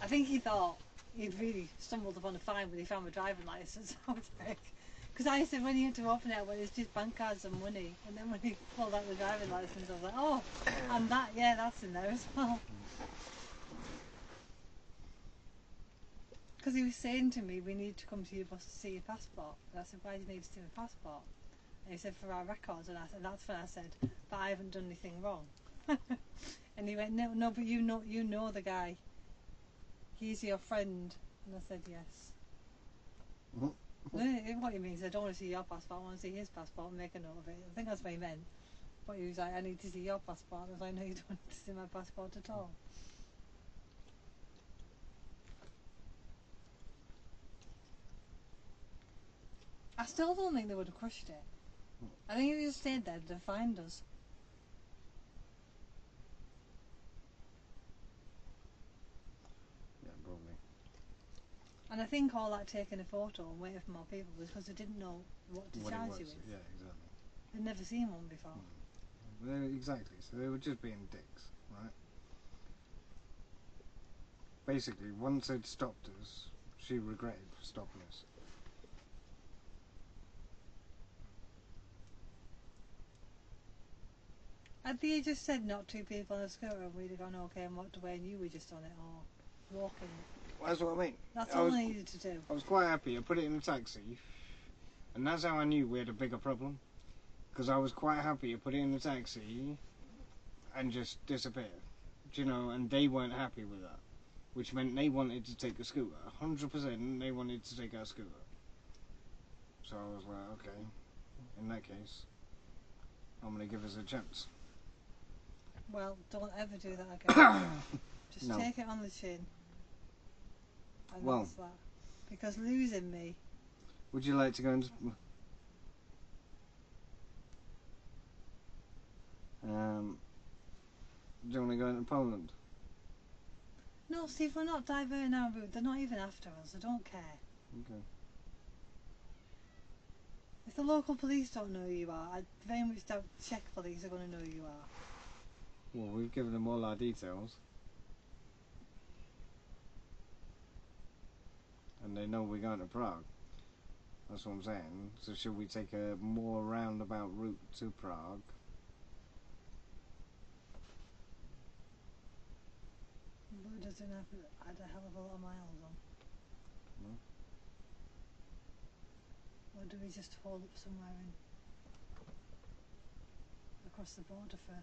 I think he thought he'd really stumbled upon a fine when he found my driving licence. I was like, because I said when he had to open it, well, it's just bank cards and money. And then when he pulled out the driving licence, I was like, oh, and that, yeah, that's in there as well. Because he was saying to me, we need to come to your bus to see your passport. And I said, why do you need to see my passport? And he said, for our records. And I said, that's when I said, but I haven't done anything wrong. And he went, no, but you know the guy. He's your friend. And I said, yes. What he means, I don't want to see your passport, I want to see his passport and make a note of it. I think that's what he meant. But he was like, I need to see your passport. I was like, no, you don't need to see my passport at all. I still don't think they would have crushed it. I think if you just stayed there, they'd find us. Yeah, probably. And I think all that taking a photo and waiting for more people was because they didn't know what to charge you with. Yeah, exactly. They'd never seen one before. Exactly, so they were just being dicks, right? Basically, once they'd stopped us, she regretted stopping us. Had they just said not two people on a scooter and we'd have gone okay and walked away and you were just on it or walking it? Well, that's what I mean. That's all I needed to do. I was quite happy. I put it in the taxi, and that's how I knew we had a bigger problem. Because I was quite happy to put it in the taxi, and just disappear. Do you know? And they weren't happy with that, which meant they wanted to take a scooter. 100% they wanted to take our scooter. So I was like, okay, in that case, I'm going to give us a chance. Well, don't ever do that again. Just No. take it on the chin. And Well. that's that. Because losing me. Would you like to go into... do you want to go into Poland? No, Steve, we're not diverting our route. They're not even after us. I don't care. Okay. If the local police don't know who you are, I very much doubt Czech police are going to know who you are. Well, we've given them all our details. And they know we're going to Prague. That's what I'm saying. So should we take a more roundabout route to Prague? But it doesn't have add a hell of a lot of miles on. No. Or do we just hold up somewhere in across the border for